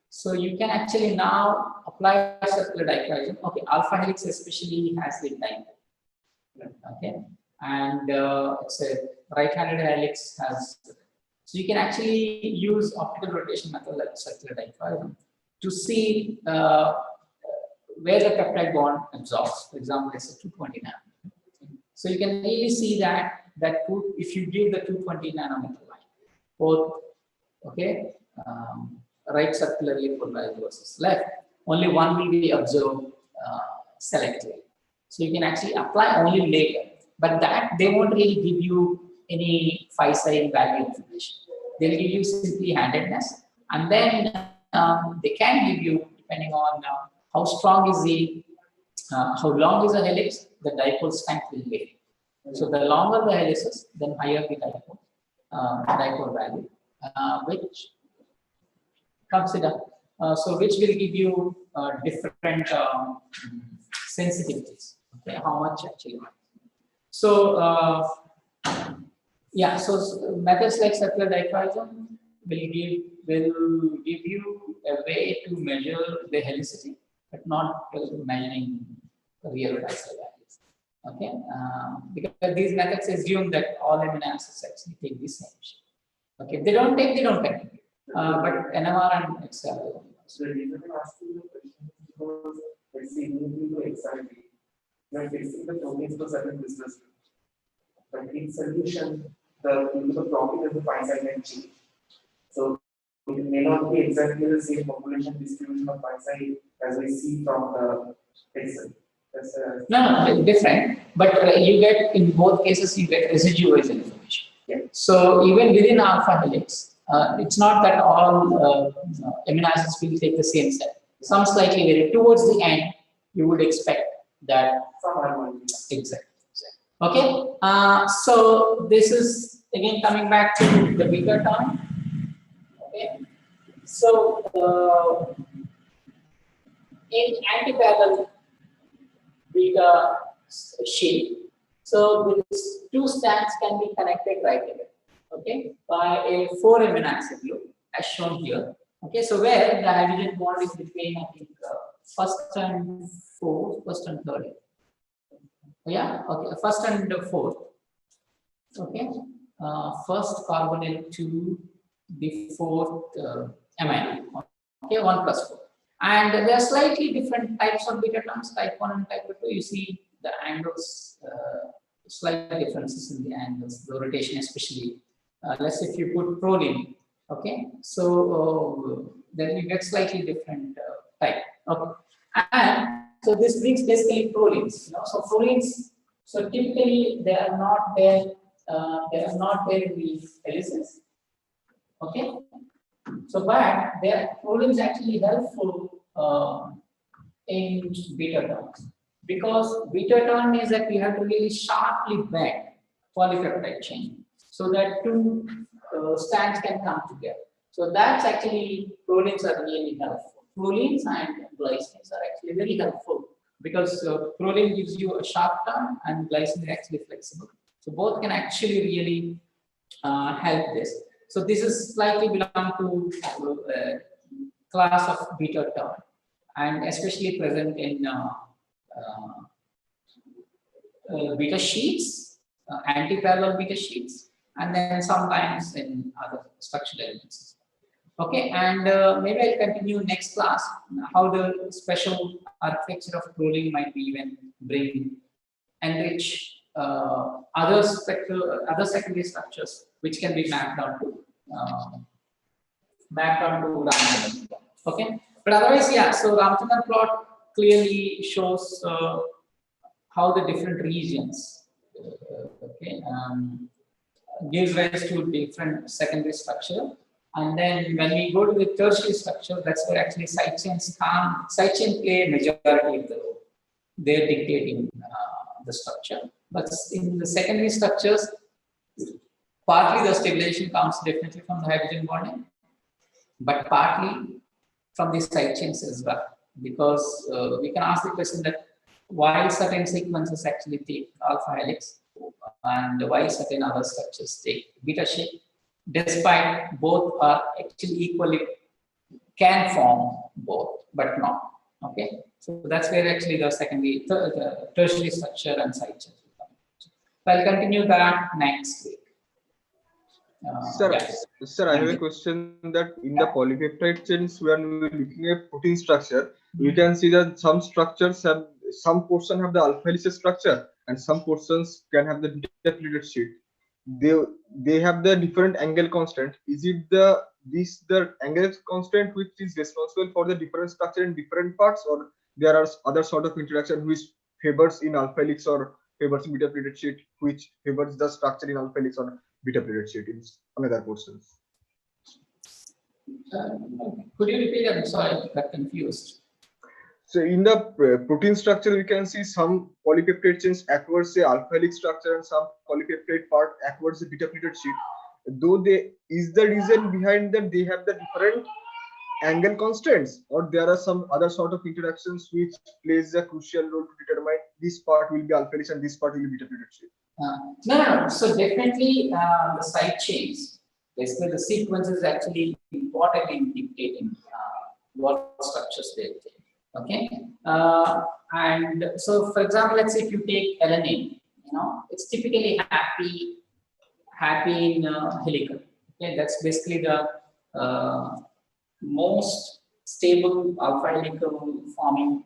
So you can actually now apply circular dichroism. Okay, alpha helix especially has the dipole. Okay, and it's a right-handed helix has. So you can actually use optical rotation method like circular dichroism to see where the peptide bond absorbs. For example, it's a 220 nanometer. So you can really see that if you give the 220 nanometer line, both okay, right circularly polarized versus left, only one will be observed selectively. So you can actually apply only later, but that they won't really give you any phi psi value information. They'll give you simply handedness, and then they can give you, depending on how strong is the, how long is the helix, the dipole strength will vary. So the longer the helices, then higher the dipole value, which consider. So which will give you different sensitivities. Okay, how much actually. So yeah, so methods like circular dichroism will give you a way to measure the helicity, but not measuring real dipole values. Okay, because these methods assume that all amino acids actually take the same shape. Okay, if they don't take, they don't take. But NMR and Excel. So the reason I'm asking the question is because let's say moving to XRD, you are fixing the proteins to certain business. But in solution, the protein is the phi site and change. So it may not be exactly the same population distribution of phi site as we see from the Excel. No, different. But you get, in both cases, you get residual information. Yeah. So even within alpha helix, it's not that all amino acids will take the same step. Some slightly vary. Towards the end, you would expect that. Some harmony. Exactly. Okay, so this is again coming back to the beta term. Okay, so in antiparallel beta sheet, so these two strands can be connected right here, okay, by a 4 amino acid loop as shown here. Okay, so where the hydrogen bond is between, I think, first and fourth, first and third. Yeah, okay, first and fourth. Okay, first carbonyl to the fourth amino. Okay, 1 plus 4. And there are slightly different types of beta terms, type 1 and type 2. You see the angles, slight differences in the angles, the rotation especially. Let's say if you put proline, okay, so then you get slightly different type. Okay, and so this brings basically prolines. You know, so prolines, so typically they are not there. They are not there in the helices. Okay, so but their prolines actually helpful in beta terms, because beta term is that we have to really sharply bend polypeptide chain so that two strands can come together. So that's actually prolines are really helpful. Prolines and glycines are actually very helpful because proline gives you a sharp turn and glycine is actually flexible. So both can actually really help this. So this is slightly belong to class of beta term, and especially present in beta sheets, anti-parallel beta sheets, and then sometimes in other structural elements. Okay, and maybe I'll continue next class how the special architecture of proline might be even enrich other secondary structures which can be mapped onto Ramachandran plot. Okay, but otherwise, yeah. So Ramachandran plot clearly shows how the different regions gives rise to different secondary structure. And then when we go to the tertiary structure, that's where actually side chains play a majority of the role. They're dictating the structure. But in the secondary structures, partly the stabilization comes definitely from the hydrogen bonding, but partly from the side chains as well. Because we can ask the question that why certain sequences actually take alpha helix and why certain other structures take beta shape, despite both are actually equally can form both, but not. Okay, so that's where actually the secondary, the tertiary structure and side chains will come. So I'll continue that next week. Sir, Yes. sir, I have a question that in the polypeptide chains, when we're looking at protein structure, we can see that some structures have, some portion have the alpha helix structure and some portions can have the beta pleated sheet. They have the different angle constant. Is it the angle constant which is responsible for the different structure in different parts, or there are other sort of interaction which favors in alpha helix or favors in beta pleated sheet, which favors the structure in alpha helix or beta pleated sheet in another portions? Could you repeat that? I'm sorry, I got confused. So in the protein structure, we can see some polypeptide chains across the alpha helix structure and some polypeptide part across the beta pleated sheet. Though is the reason behind that they have the different angle constants, or there are some other sort of interactions which plays a crucial role to determine this part will be alpha helix and this part will be beta pleated sheet? No. So definitely the side chains, basically the sequence is actually important in dictating what structures they take. Okay, and so for example, let's say if you take alanine, it's typically happy in helical. Okay, that's basically the most stable alpha helical forming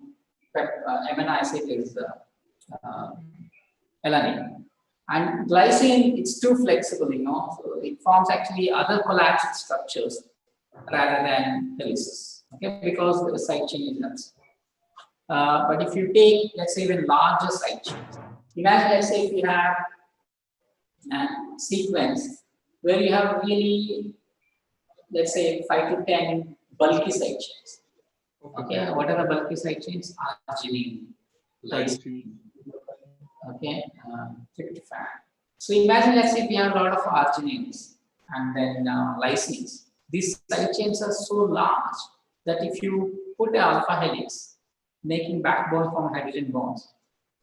amino acid is alanine. And glycine, it's too flexible, so it forms actually other collapsed structures rather than helices, okay, because the side chain is nuts. But if you take, let's say, even larger side chains, imagine, let's say, if you have a sequence where you have really, let's say, 5 to 10 bulky side chains. Okay, what are the bulky side chains? Arginine, lysine, Okay, tryptophan. So imagine, let's say we have a lot of arginines and then lysines. These side chains are so large that if you put an alpha helix, making backbone from hydrogen bonds,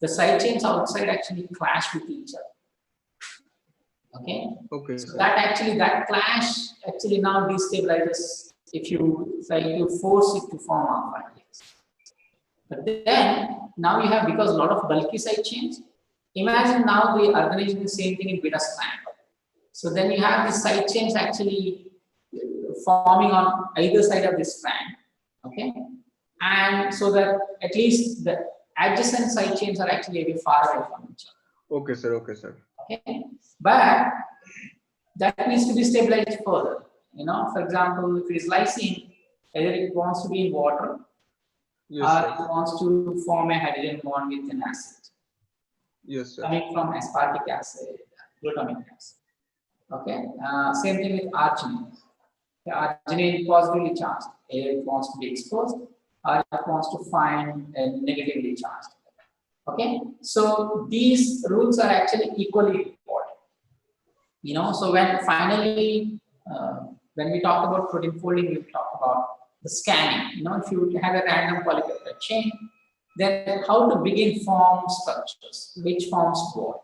the side chains outside actually clash with each other. Okay. Okay. So that clash actually now destabilizes if you try to force it to form alpha helix. But then now you have, because a lot of bulky side chains, imagine now we are organizing the same thing in beta strand. So then you have these side chains actually forming on either side of this strand. Okay. And so that at least the adjacent side chains are actually a bit far away from each other. Okay, sir. Okay, sir. Okay. But that needs to be stabilized further. You know, for example, if it is lysine, either it wants to be in water, Yes, or sir. it wants to form a hydrogen bond with an acid. Yes, sir. Coming from aspartic acid, glutamic acid. Okay. Same thing with arginine. The arginine positively charged. Either it wants to be exposed, or it wants to find a negatively charged. Okay. So these rules are actually equally important. You know, so when finally, when we talk about protein folding, we talk about the scanning. You know, if you have a random polypeptide chain, then how to begin form structures, which forms what.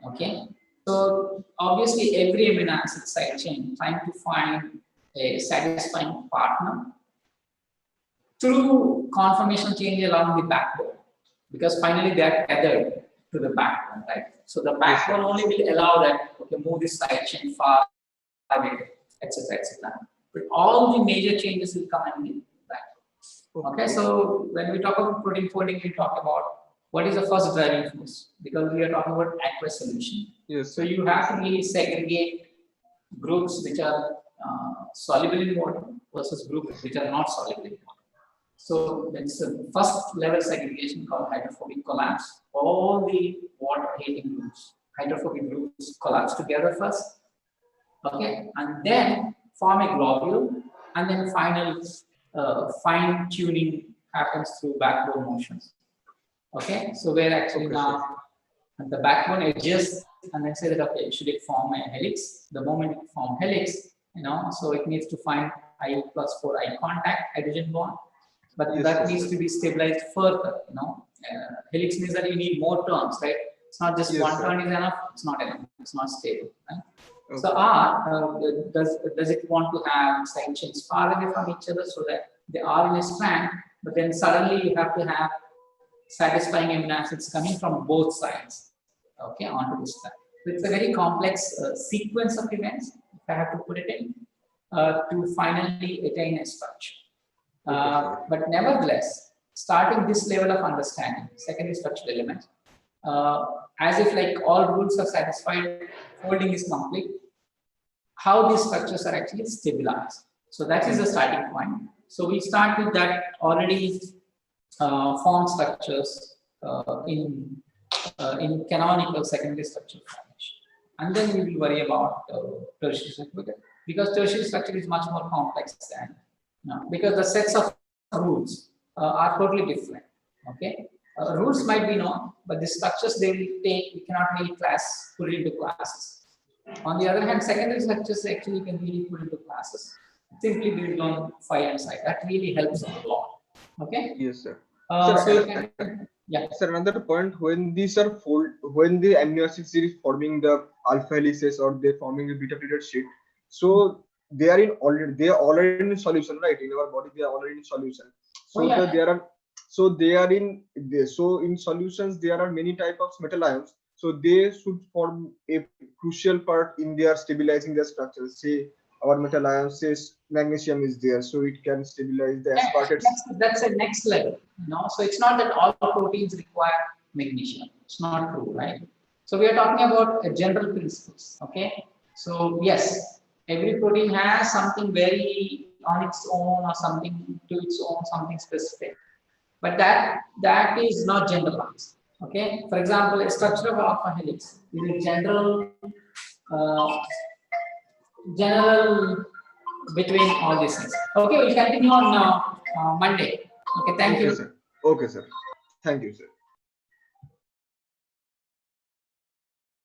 Okay. So obviously, every amino acid side chain trying to find a satisfying partner through conformational change along the backbone, because finally they are tethered to the backbone, right? So the backbone only will allow that, okay, move this side chain far away, etc., etc. But all the major changes will come in the backbone. Okay, so when we talk about protein folding, we talk about what is the first driving force, because we are talking about aqueous solution. Yes. So you have to really segregate groups which are soluble in water versus groups which are not soluble in water. So that's the first level segregation called hydrophobic collapse. All the water hating groups, hydrophobic groups collapse together first, okay, and then form a globule, and then final fine tuning happens through backbone motions. Okay, so where actually now the backbone adjusts and then say that, okay, should it form a helix? The moment it forms helix, you know, so it needs to find I plus 4 I contact hydrogen bond, but that needs to be stabilized further. You know, helix means that you need more turns, right? It's not just one turn is enough. It's not enough. It's not stable, right? Okay. So R does it want to have side chains far away from each other so that they are in a strand, but then suddenly you have to have satisfying amino acids coming from both sides, okay, onto this strand. So it's a very complex sequence of events, if I have to put it in, to finally attain a structure. But nevertheless, starting this level of understanding, secondary structural elements, as if like all rules are satisfied, folding is complete, how these structures are actually stabilized. So that is the starting point. So we start with that already formed structures in canonical secondary structure formation, and then we will worry about tertiary structure, because tertiary structure is much more complex than, because the sets of rules are totally different. Okay, rules might be known, but the structures they will take, we cannot really put it into classes. On the other hand, secondary structures actually can really put into classes simply based on phi and psi. That really helps a lot. Okay. Yes, sir. Sir, another point, when these are when the amino acids is forming the alpha helices or they're forming a beta pleated sheet, so they are already in solution, right? In our body, they are already in solution. So in solutions there are many types of metal ions. So they should form a crucial part in their stabilizing the structures. Say our metal ion says magnesium is there, so it can stabilize the aspartate. That's a next level, So it's not that all proteins require magnesium. It's not true, right? So we are talking about a general principles, okay? So yes, every protein has something very on its own or something to its own, something specific, but that is not generalized. Okay, for example, a structure of alpha helix is a general between all these things. Okay, we'll continue on Monday. Okay, thank you. Sir. Okay, sir. Thank you, sir.